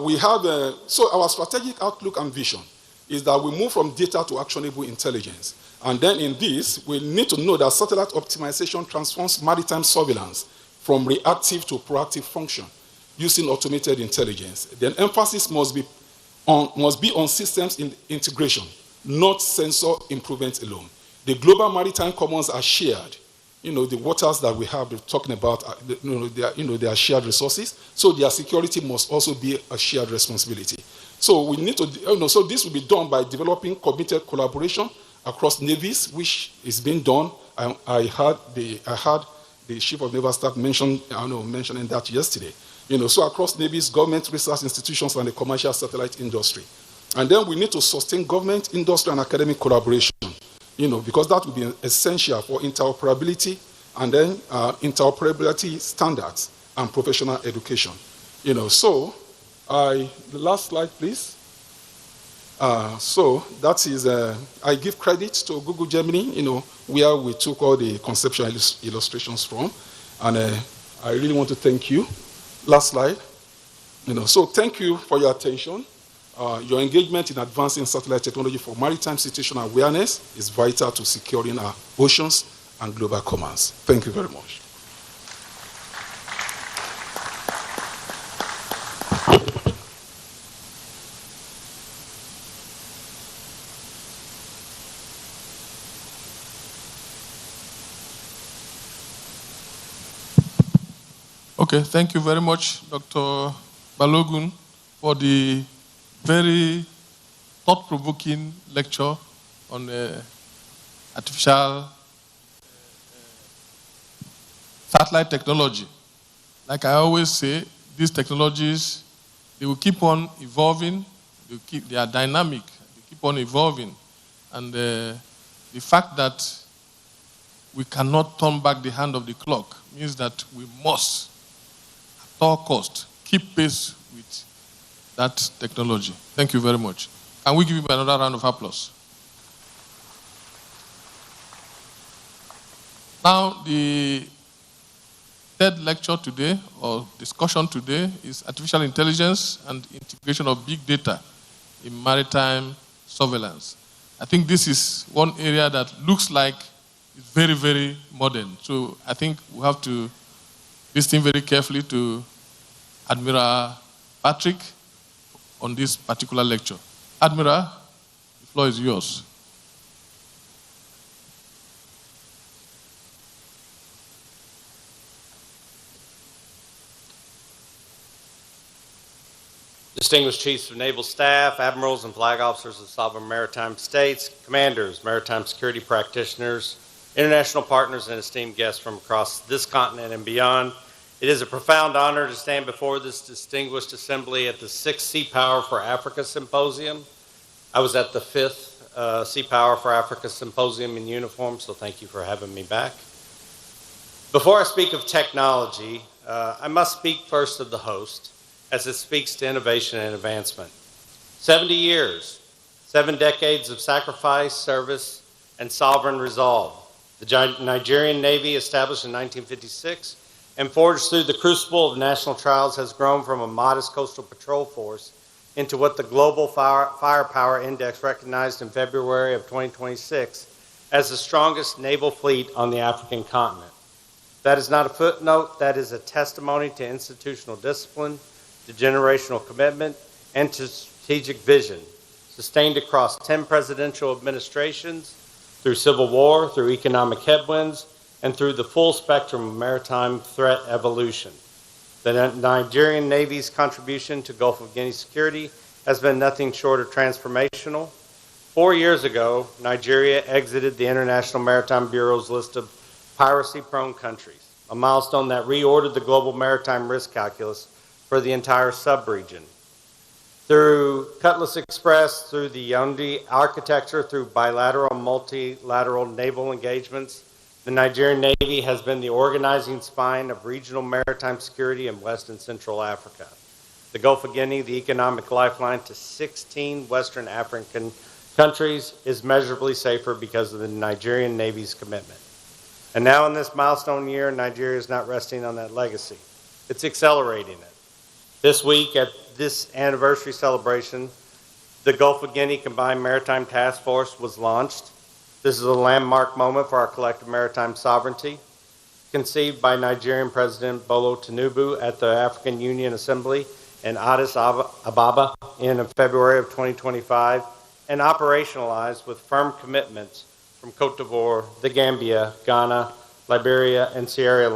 we have, so our strategic outlook and vision is that we move from data to actionable intelligence. And then in this, we need to know that satellite optimization transforms maritime surveillance from reactive to proactive function using automated intelligence. Then emphasis must be on systems integration, not sensor improvement alone. The global maritime commons are shared. The waters that we have been talking about, they are shared resources. So their security must also be a shared responsibility. So we need to, so this will be done by developing committed collaboration across navies, which is being done. I heard the Chief of Naval Staff mentioning that yesterday. So across navies, government, research institutions, and the commercial satellite industry. And then we need to sustain government, industry, and academic collaboration, because that will be essential for interoperability and then interoperability standards and professional education. So the last slide, please. So that is, I give credit to Google Gemini, where we took all the conceptual illustrations from. And I really want to thank you. Last slide. So thank you for your attention. Your engagement in advancing satellite technology for maritime situational awareness is vital to securing our oceans and global commerce. Thank you very much. Okay, thank you very much, Dr. Balogun. for the very thought-provoking lecture on artificial satellite technology. Like I always say, these technologies, they will keep on evolving. They are dynamic. They keep on evolving. And the fact that we cannot turn back the hand of the clock means that we must, at all costs, keep pace with that technology. Thank you very much. Can we give him another round of applause? Now, the third lecture today, or discussion today, is artificial intelligence and integration of big data in maritime surveillance. I think this is one area that looks like it's very, very modern. So I think we have to listen very carefully to Admiral Patrick on this particular lecture. Admiral, the floor is yours. Distinguished Chiefs of Naval Staff, Admirals and Flag Officers of sovereign maritime states, Commanders, maritime security practitioners, international partners, and esteemed guests from across this continent and beyond, it is a profound honor to stand before this distinguished assembly at the 6th Sea Power for Africa Symposium. I was at the 5th Sea Power for Africa Symposium in uniform, so thank you for having me back. Before I speak of technology, I must speak first of the host, as it speaks to innovation and advancement. 70 years, 7 decades of sacrifice, service, and sovereign resolve. The Nigerian Navy, established in 1956 and forged through the crucible of national trials, has grown from a modest coastal patrol force into what the Global Firepower Index recognized in February of 2026 as the strongest naval fleet on the African continent. That is not a footnote, that is a testimony to institutional discipline, to generational commitment, and to strategic vision, sustained across 10 presidential administrations, through civil war, through economic headwinds, and through the full spectrum of maritime threat evolution. The Nigerian Navy's contribution to Gulf of Guinea security has been nothing short of transformational. 4 years ago, Nigeria exited the International Maritime Bureau's list of piracy-prone countries, a milestone that reordered the global maritime risk calculus for the entire sub-region. Through Cutlass Express, through the Yaoundé architecture, through bilateral and multilateral naval engagements, the Nigerian Navy has been the organizing spine of regional maritime security in West and Central Africa. The Gulf of Guinea, the economic lifeline to 16 Western African countries, is measurably safer because of the Nigerian Navy's commitment. And now in this milestone year, Nigeria is not resting on that legacy. It's accelerating it. This week, at this anniversary celebration, the Gulf of Guinea Combined Maritime Task Force was launched. This is a landmark moment for our collective maritime sovereignty. Conceived by Nigerian President Bolo Tinubu at the African Union Assembly in Addis Ababa in February of 2025, and operationalized with firm commitments from Cote d'Ivoire, the Gambia, Ghana, Liberia, and Sierra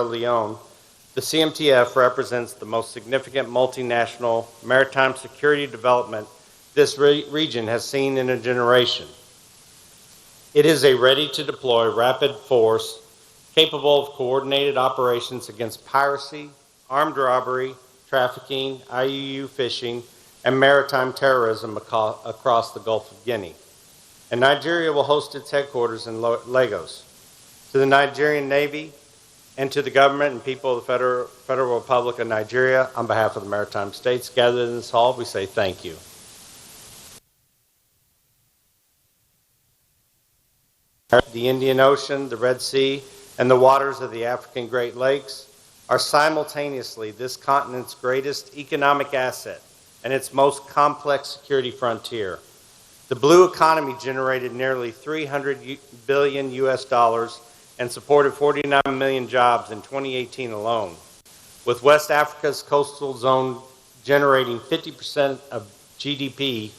Leone, the CMTF represents the most significant multinational maritime security development this region has seen in a generation. It is a ready-to-deploy rapid force capable of coordinated operations against piracy, armed robbery, trafficking, IUU fishing, and maritime terrorism across the Gulf of Guinea. And Nigeria will host its headquarters in Lagos. To the Nigerian Navy, and to the government and people of the Federal Republic of Nigeria, on behalf of the maritime states gathered in this hall, we say thank you. The Indian Ocean, the Red Sea, and the waters of the African Great Lakes are simultaneously this continent's greatest economic asset and its most complex security frontier. The blue economy generated nearly $300 billion and supported 49 million jobs in 2018 alone. With West Africa's coastal zone generating 50% of GDP,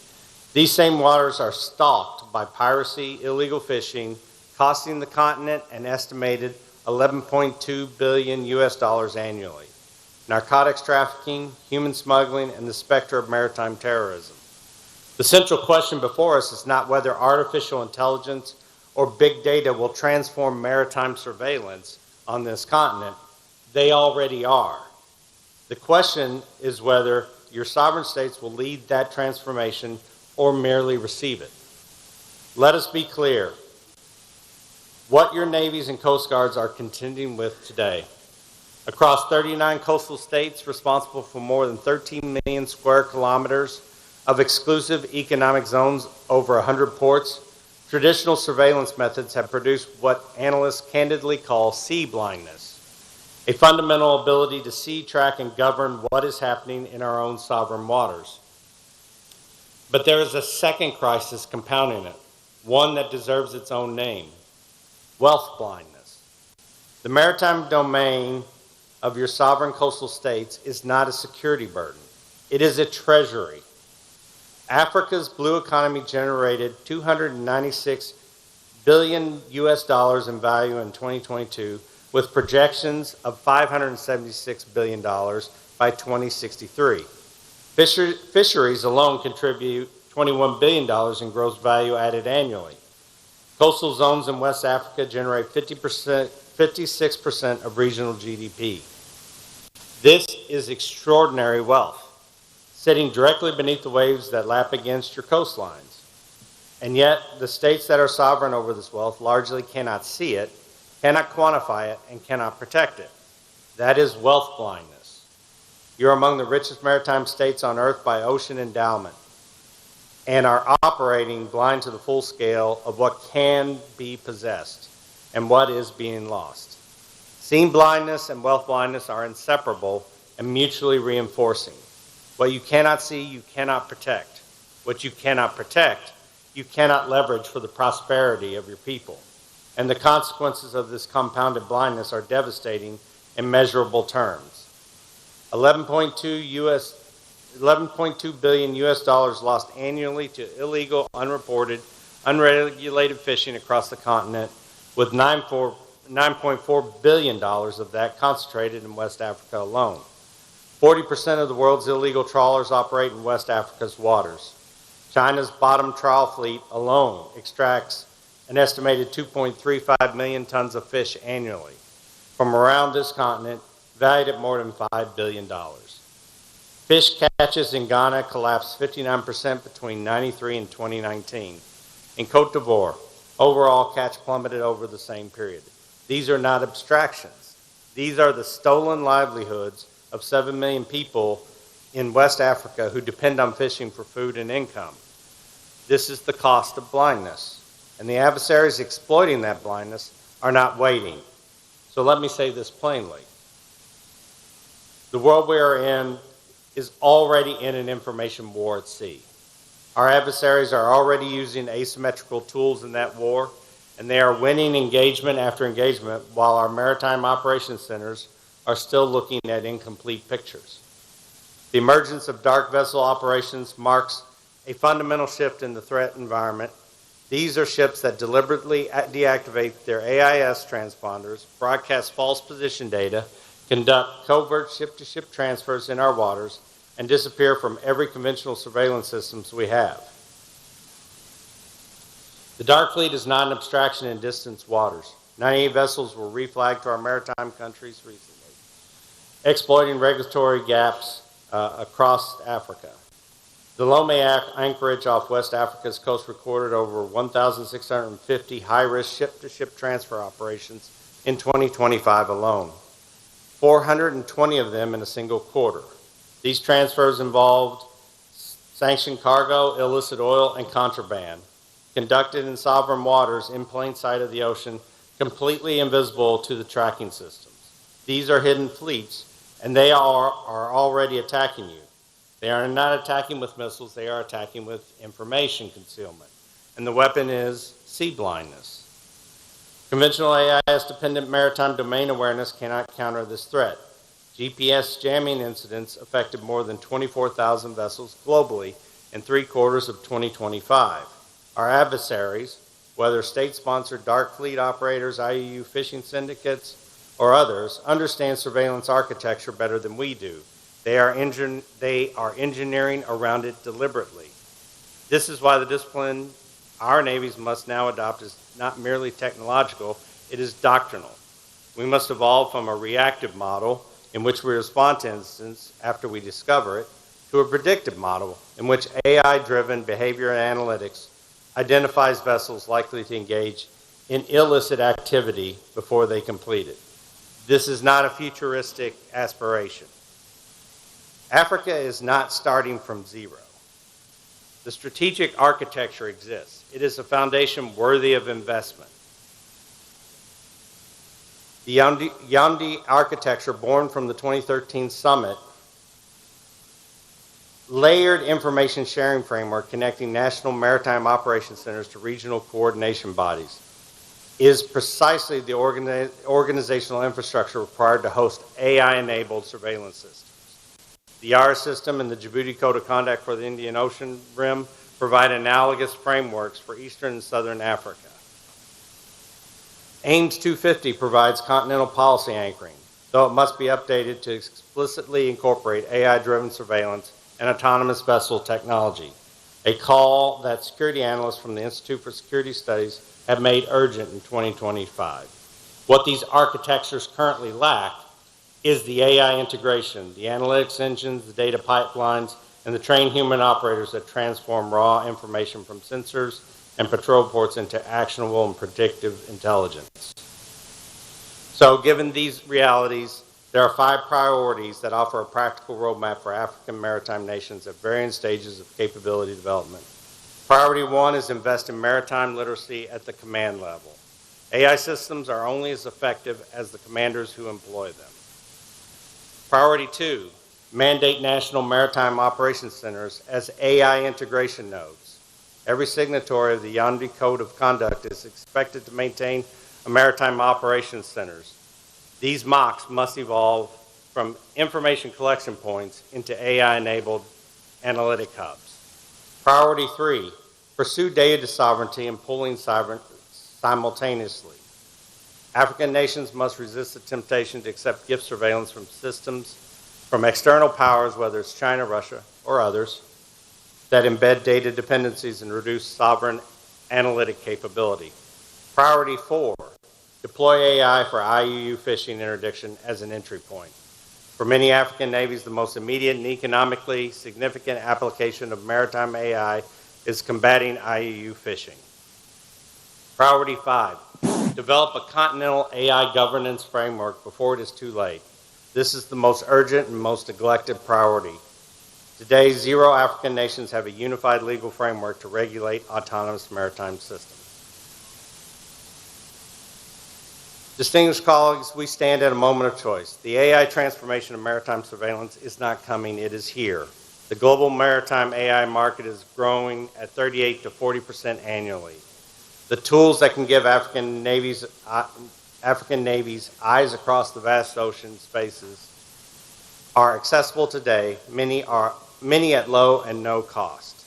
these same waters are stalked by piracy, illegal fishing, costing the continent an estimated $11.2 billion annually. narcotics trafficking, human smuggling, and the specter of maritime terrorism. The central question before us is not whether artificial intelligence or big data will transform maritime surveillance on this continent. They already are. The question is whether your sovereign states will lead that transformation or merely receive it. Let us be clear. What your navies and coast guards are contending with today. Across 39 coastal states responsible for more than 13 million square kilometers of exclusive economic zones, over 100 ports, traditional surveillance methods have produced what analysts candidly call sea blindness, a fundamental ability to see, track, and govern what is happening in our own sovereign waters. But there is a second crisis compounding it, one that deserves its own name: wealth blindness. The maritime domain of your sovereign coastal states is not a security burden. It is a treasury. Africa's blue economy generated $296 billion in value in 2022, with projections of $576 billion by 2063. Fisheries alone contribute $21 billion in gross value added annually. Coastal zones in West Africa generate 56% of regional GDP. This is extraordinary wealth, sitting directly beneath the waves that lap against your coastlines. And yet, the states that are sovereign over this wealth largely cannot see it, cannot quantify it, and cannot protect it. That is wealth blindness. You're among the richest maritime states on earth by ocean endowment, and are operating blind to the full scale of what can be possessed and what is being lost. Seeing blindness and wealth blindness are inseparable and mutually reinforcing. What you cannot see, you cannot protect. What you cannot protect, you cannot leverage for the prosperity of your people. And the consequences of this compounded blindness are devastating in measurable terms. 11.2 billion US dollars lost annually to illegal, unreported, unregulated fishing across the continent, with $9.4 billion of that concentrated in West Africa alone. 40% of the world's illegal trawlers operate in West Africa's waters. China's bottom trawl fleet alone extracts an estimated 2.35 million tons of fish annually from around this continent, valued at more than $5 billion. Fish catches in Ghana collapsed 59% between 1993 and 2019. In Cote d'Ivoire, overall catch plummeted over the same period. These are not abstractions. These are the stolen livelihoods of 7 million people in West Africa who depend on fishing for food and income. This is the cost of blindness. And the adversaries exploiting that blindness are not waiting. So let me say this plainly. The world we are in is already in an information war at sea. Our adversaries are already using asymmetrical tools in that war, and they are winning engagement after engagement while our maritime operations centers are still looking at incomplete pictures. The emergence of dark vessel operations marks a fundamental shift in the threat environment. These are ships that deliberately deactivate their AIS transponders, broadcast false position data, conduct covert ship-to-ship transfers in our waters, and disappear from every conventional surveillance systems we have. The Dark Fleet is not an abstraction in distant waters. 98 vessels were reflagged to our maritime countries recently, exploiting regulatory gaps across Africa. The Lome anchorage off West Africa's coast recorded over 1,650 high-risk ship-to-ship transfer operations in 2025 alone, 420 of them in a single quarter. These transfers involved sanctioned cargo, illicit oil, and contraband, conducted in sovereign waters in plain sight of the ocean, completely invisible to the tracking systems. These are hidden fleets, and they are already attacking you. They are not attacking with missiles, they are attacking with information concealment. And the weapon is sea blindness. Conventional AIS-dependent maritime domain awareness cannot counter this threat. GPS jamming incidents affected more than 24,000 vessels globally in 3/4 of 2025. Our adversaries, whether state-sponsored dark fleet operators, IUU fishing syndicates, or others understand surveillance architecture better than we do. They are engineering around it deliberately. This is why the discipline our navies must now adopt is not merely technological, it is doctrinal. We must evolve from a reactive model in which we respond to incidents after we discover it, to a predictive model in which AI-driven behavior analytics identifies vessels likely to engage in illicit activity before they complete it. This is not a futuristic aspiration. Africa is not starting from zero. The strategic architecture exists. It is a foundation worthy of investment. The Yaoundé architecture, born from the 2013 summit, layered information sharing framework connecting national maritime operations centers to regional coordination bodies, is precisely the organizational infrastructure required to host AI-enabled surveillance systems. The Yara system and the Djibouti Code of Conduct for the Indian Ocean Rim provide analogous frameworks for Eastern and Southern Africa. AIMS 250 provides continental policy anchoring, though it must be updated to explicitly incorporate AI-driven surveillance and autonomous vessel technology, a call that security analysts from the Institute for Security Studies have made urgent in 2025. What these architectures currently lack is the AI integration, the analytics engines, the data pipelines, and the trained human operators that transform raw information from sensors and patrol reports into actionable and predictive intelligence. So given these realities, there are 5 priorities that offer a practical roadmap for African maritime nations at varying stages of capability development. Priority 1 is invest in maritime literacy at the command level. AI systems are only as effective as the commanders who employ them. Priority 2, mandate national maritime operations centers as AI integration nodes. Every signatory of the Yaoundé Code of Conduct is expected to maintain a maritime operations centers. These MOCs must evolve from information collection points into AI-enabled analytic hubs. Priority 3, pursue data sovereignty and pooling simultaneously. African nations must resist the temptation to accept gift surveillance from systems from external powers, whether it's China, Russia, or others, that embed data dependencies and reduce sovereign analytic capability. Priority 4, deploy AI for IUU fishing interdiction as an entry point. For many African navies, the most immediate and economically significant application of maritime AI is combating IUU fishing. Priority 5, develop a continental AI governance framework before it is too late. This is the most urgent and most neglected priority. Today, 0 African nations have a unified legal framework to regulate autonomous maritime systems. Distinguished colleagues, we stand at a moment of choice. The AI transformation of maritime surveillance is not coming, it is here. The global maritime AI market is growing at 38 to 40% annually. The tools that can give African navies eyes across the vast ocean spaces are accessible today, many at low and no cost.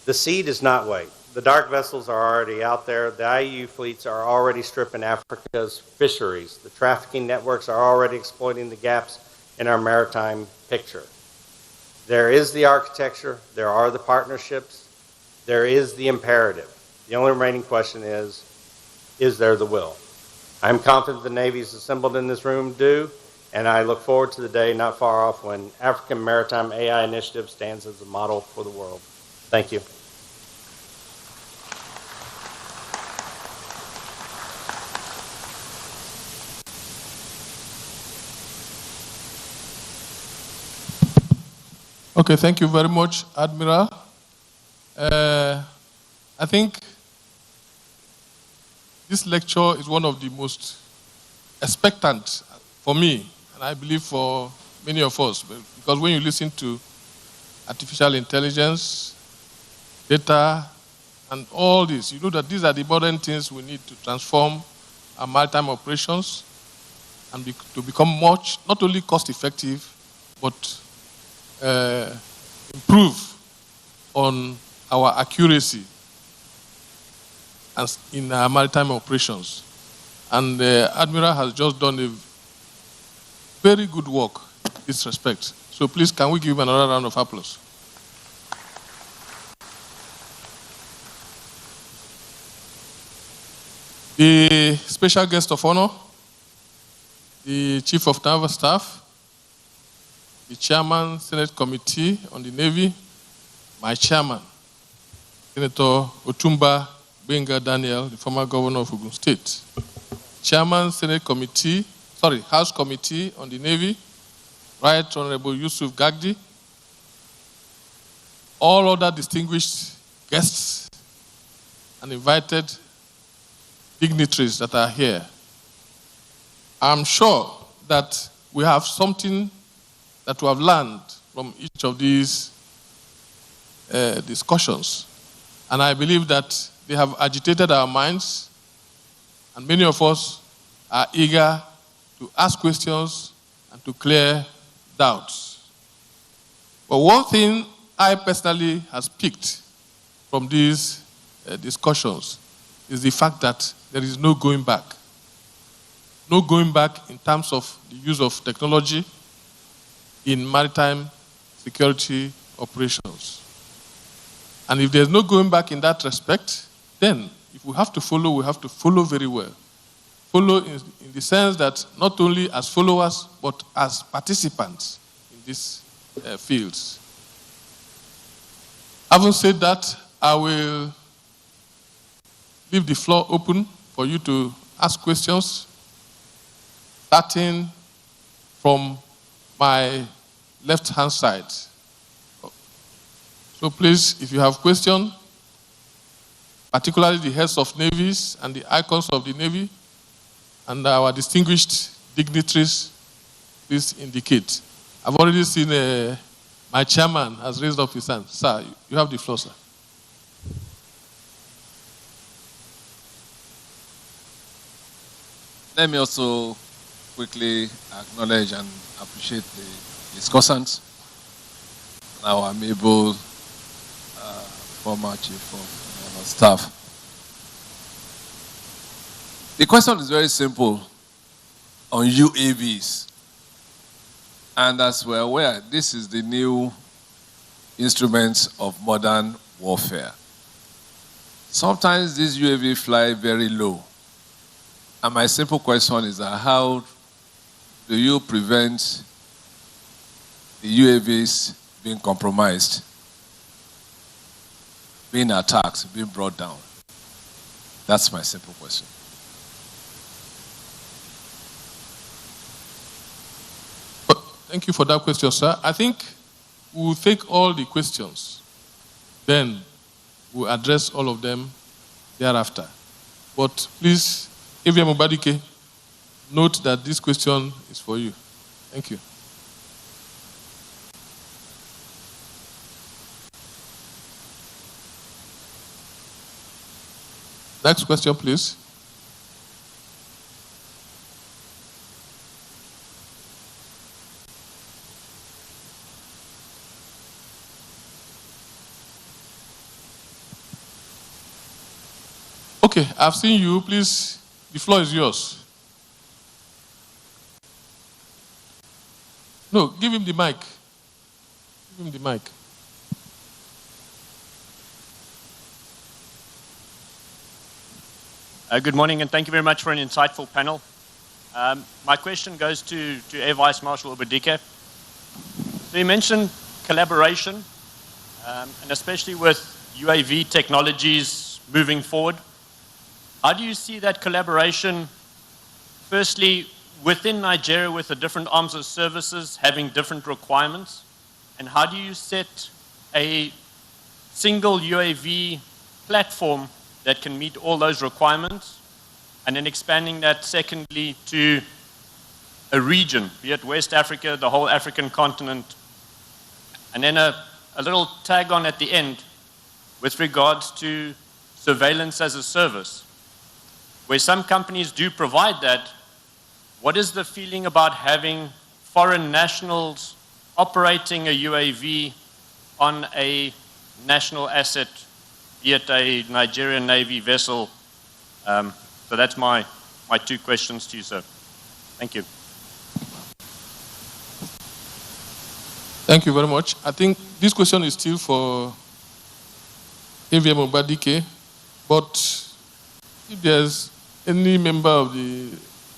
The sea does not wait. The dark vessels are already out there. The IUU fleets are already stripping Africa's fisheries. The trafficking networks are already exploiting the gaps in our maritime picture. There is the architecture, there are the partnerships, there is the imperative. The only remaining question is there the will? I'm confident the navies assembled in this room do, and I look forward to the day not far off when African Maritime AI Initiative stands as a model for the world. Thank you. Okay, thank you very much, Admiral. I think this lecture is one of the most expectant for me, and I believe for many of us, because when you listen to artificial intelligence, data, and all this, you know that these are the modern things we need to transform our maritime operations and to become much, not only cost-effective, but improve on our accuracy in our maritime operations. And the Admiral has just done a very good work in this respect. So please, can we give him another round of applause? The special guest of honor, the Chief of Naval Staff, the Chairman, Senate Committee on the Navy, my chairman, Senator Otumba Benga Daniel, the former governor of Ogun State. Chairman, House Committee on the Navy, Right Honorable Yusuf Gagdi, all other distinguished guests and invited dignitaries that are here. I'm sure that we have something that we have learned from each of these discussions. And I believe that they have agitated our minds, and many of us are eager to ask questions and to clear doubts. But one thing I personally has picked from these discussions is the fact that there is no going back. No going back in terms of the use of technology in maritime security operations. And if there's no going back in that respect, then if we have to follow very well. Follow in the sense that not only as followers, but as participants in these fields. Having said that, I will leave the floor open for you to ask questions, starting from my left-hand side. So please, if you have questions, particularly the heads of navies and the icons of the Navy, and our distinguished dignitaries, please indicate. I've already seen my chairman has raised up his hand. Sir, you have the floor, sir. Let me also quickly acknowledge and appreciate the discussants, our amiable former chief of staff. The question is very simple on UAVs. And as we're aware, this is the new instrument of modern warfare. Sometimes these UAVs fly very low. And my simple question is that how do you prevent the UAVs being compromised, being attacked, being brought down? That's my simple question. Thank you for that question, sir. I think we'll take all the questions, then we'll address all of them thereafter. But please, Evia Mubadike, note that this question is for you. Thank you. Next question, please. Okay, I've seen you. Please, the floor is yours. No, give him the mic. Give him the mic. Good morning, and thank you very much for an insightful panel. My question goes to Air Vice Marshal Obadike. So you mentioned collaboration, and especially with UAV technologies moving forward. How do you see that collaboration, firstly, within Nigeria with the different arms of services having different requirements? And how do you set a single UAV platform that can meet all those requirements? And then expanding that, secondly, to a region, be it West Africa, the whole African continent. And then a little tag on at the end with regards to surveillance as a service. Where some companies do provide that, what is the feeling about having foreign nationals operating a UAV on a national asset, be it a Nigerian Navy vessel? So that's my my two questions to you, sir. Thank you. Thank you very much. I think this question is still for AVM Obadike, but if there's any member of the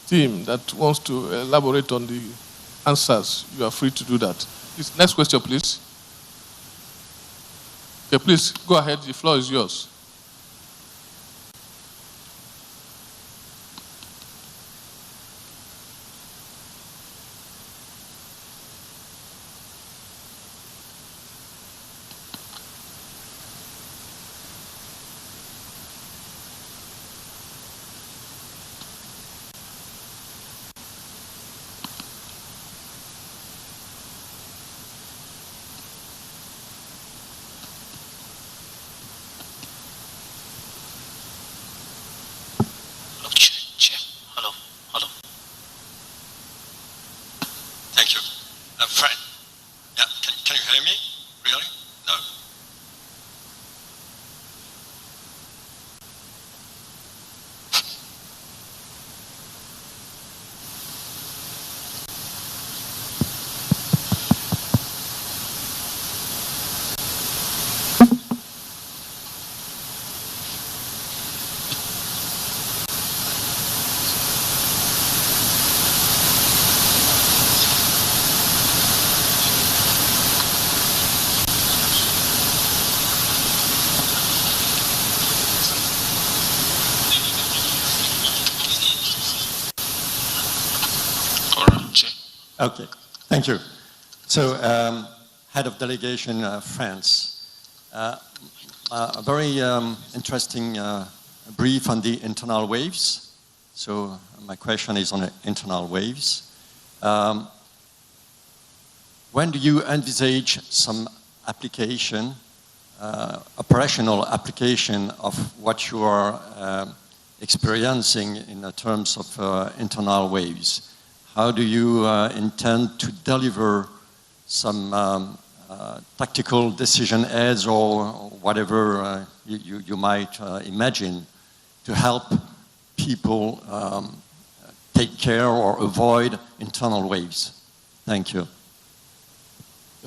team that wants to elaborate on the answers, you are free to do that. Please, next question, please. Okay, please, go ahead. The floor is yours. Okay, thank you. So, head of delegation, France. A very interesting brief on the internal waves. So, my question is on the internal waves. When do you envisage some application, operational application of what you are experiencing in terms of internal waves? How do you intend to deliver some tactical decision aids or whatever you might imagine to help people take care or avoid internal waves? Thank you.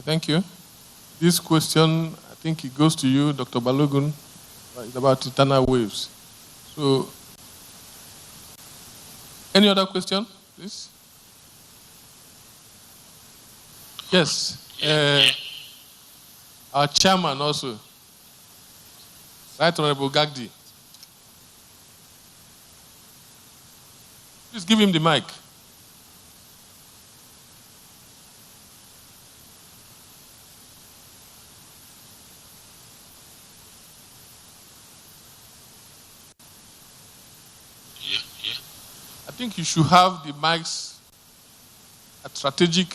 Thank you. This question, I think it goes to you, Dr. Balogun. It's about internal waves. So, any other question, please? Yes, our chairman also, Right Honorable Gagdi. Please give him the mic. I think you should have the mics at strategic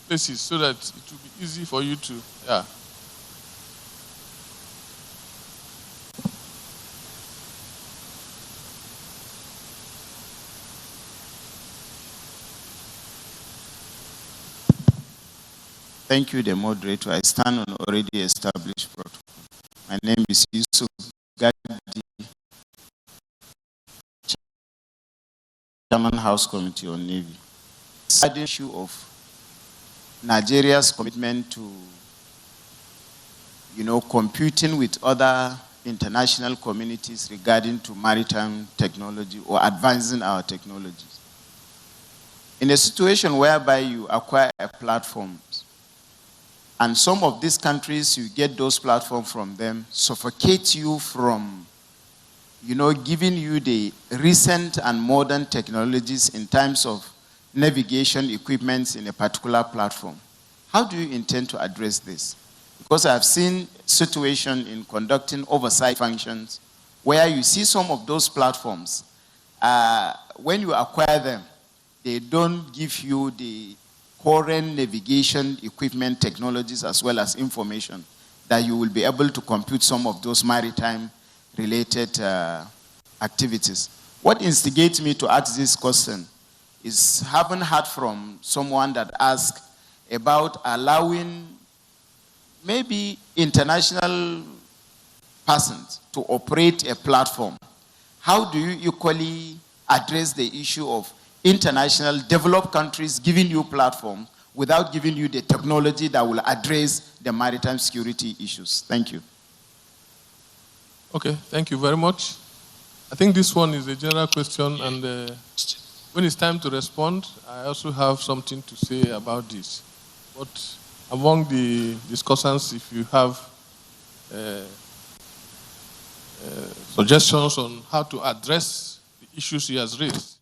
places so that it will be easy for you to, yeah. Thank you, the moderator. I stand on already established protocol. My name is Yusuf Gadi, Chairman House Committee on Navy. The issue of Nigeria's commitment to, competing with other international communities regarding to maritime technology or advancing our technologies. In a situation whereby you acquire a platform, and some of these countries, you get those platforms from them, suffocate you from, giving you the recent and modern technologies in terms of navigation equipment in a particular platform. How do you intend to address this? Because I've seen situation in conducting oversight functions where you see some of those platforms, when you acquire them, they don't give you the current navigation equipment technologies as well as information that you will be able to compute some of those maritime related activities. What instigates me to ask this question is having heard from someone that asked about allowing maybe international persons to operate a platform. How do you equally address the issue of international developed countries giving you platform without giving you the technology that will address the maritime security issues? Thank you. Okay, thank you very much. I think this one is a general question, and when it's time to respond, I also have something to say about this. But among the discussants, if you have suggestions on how to address the issues he has raised,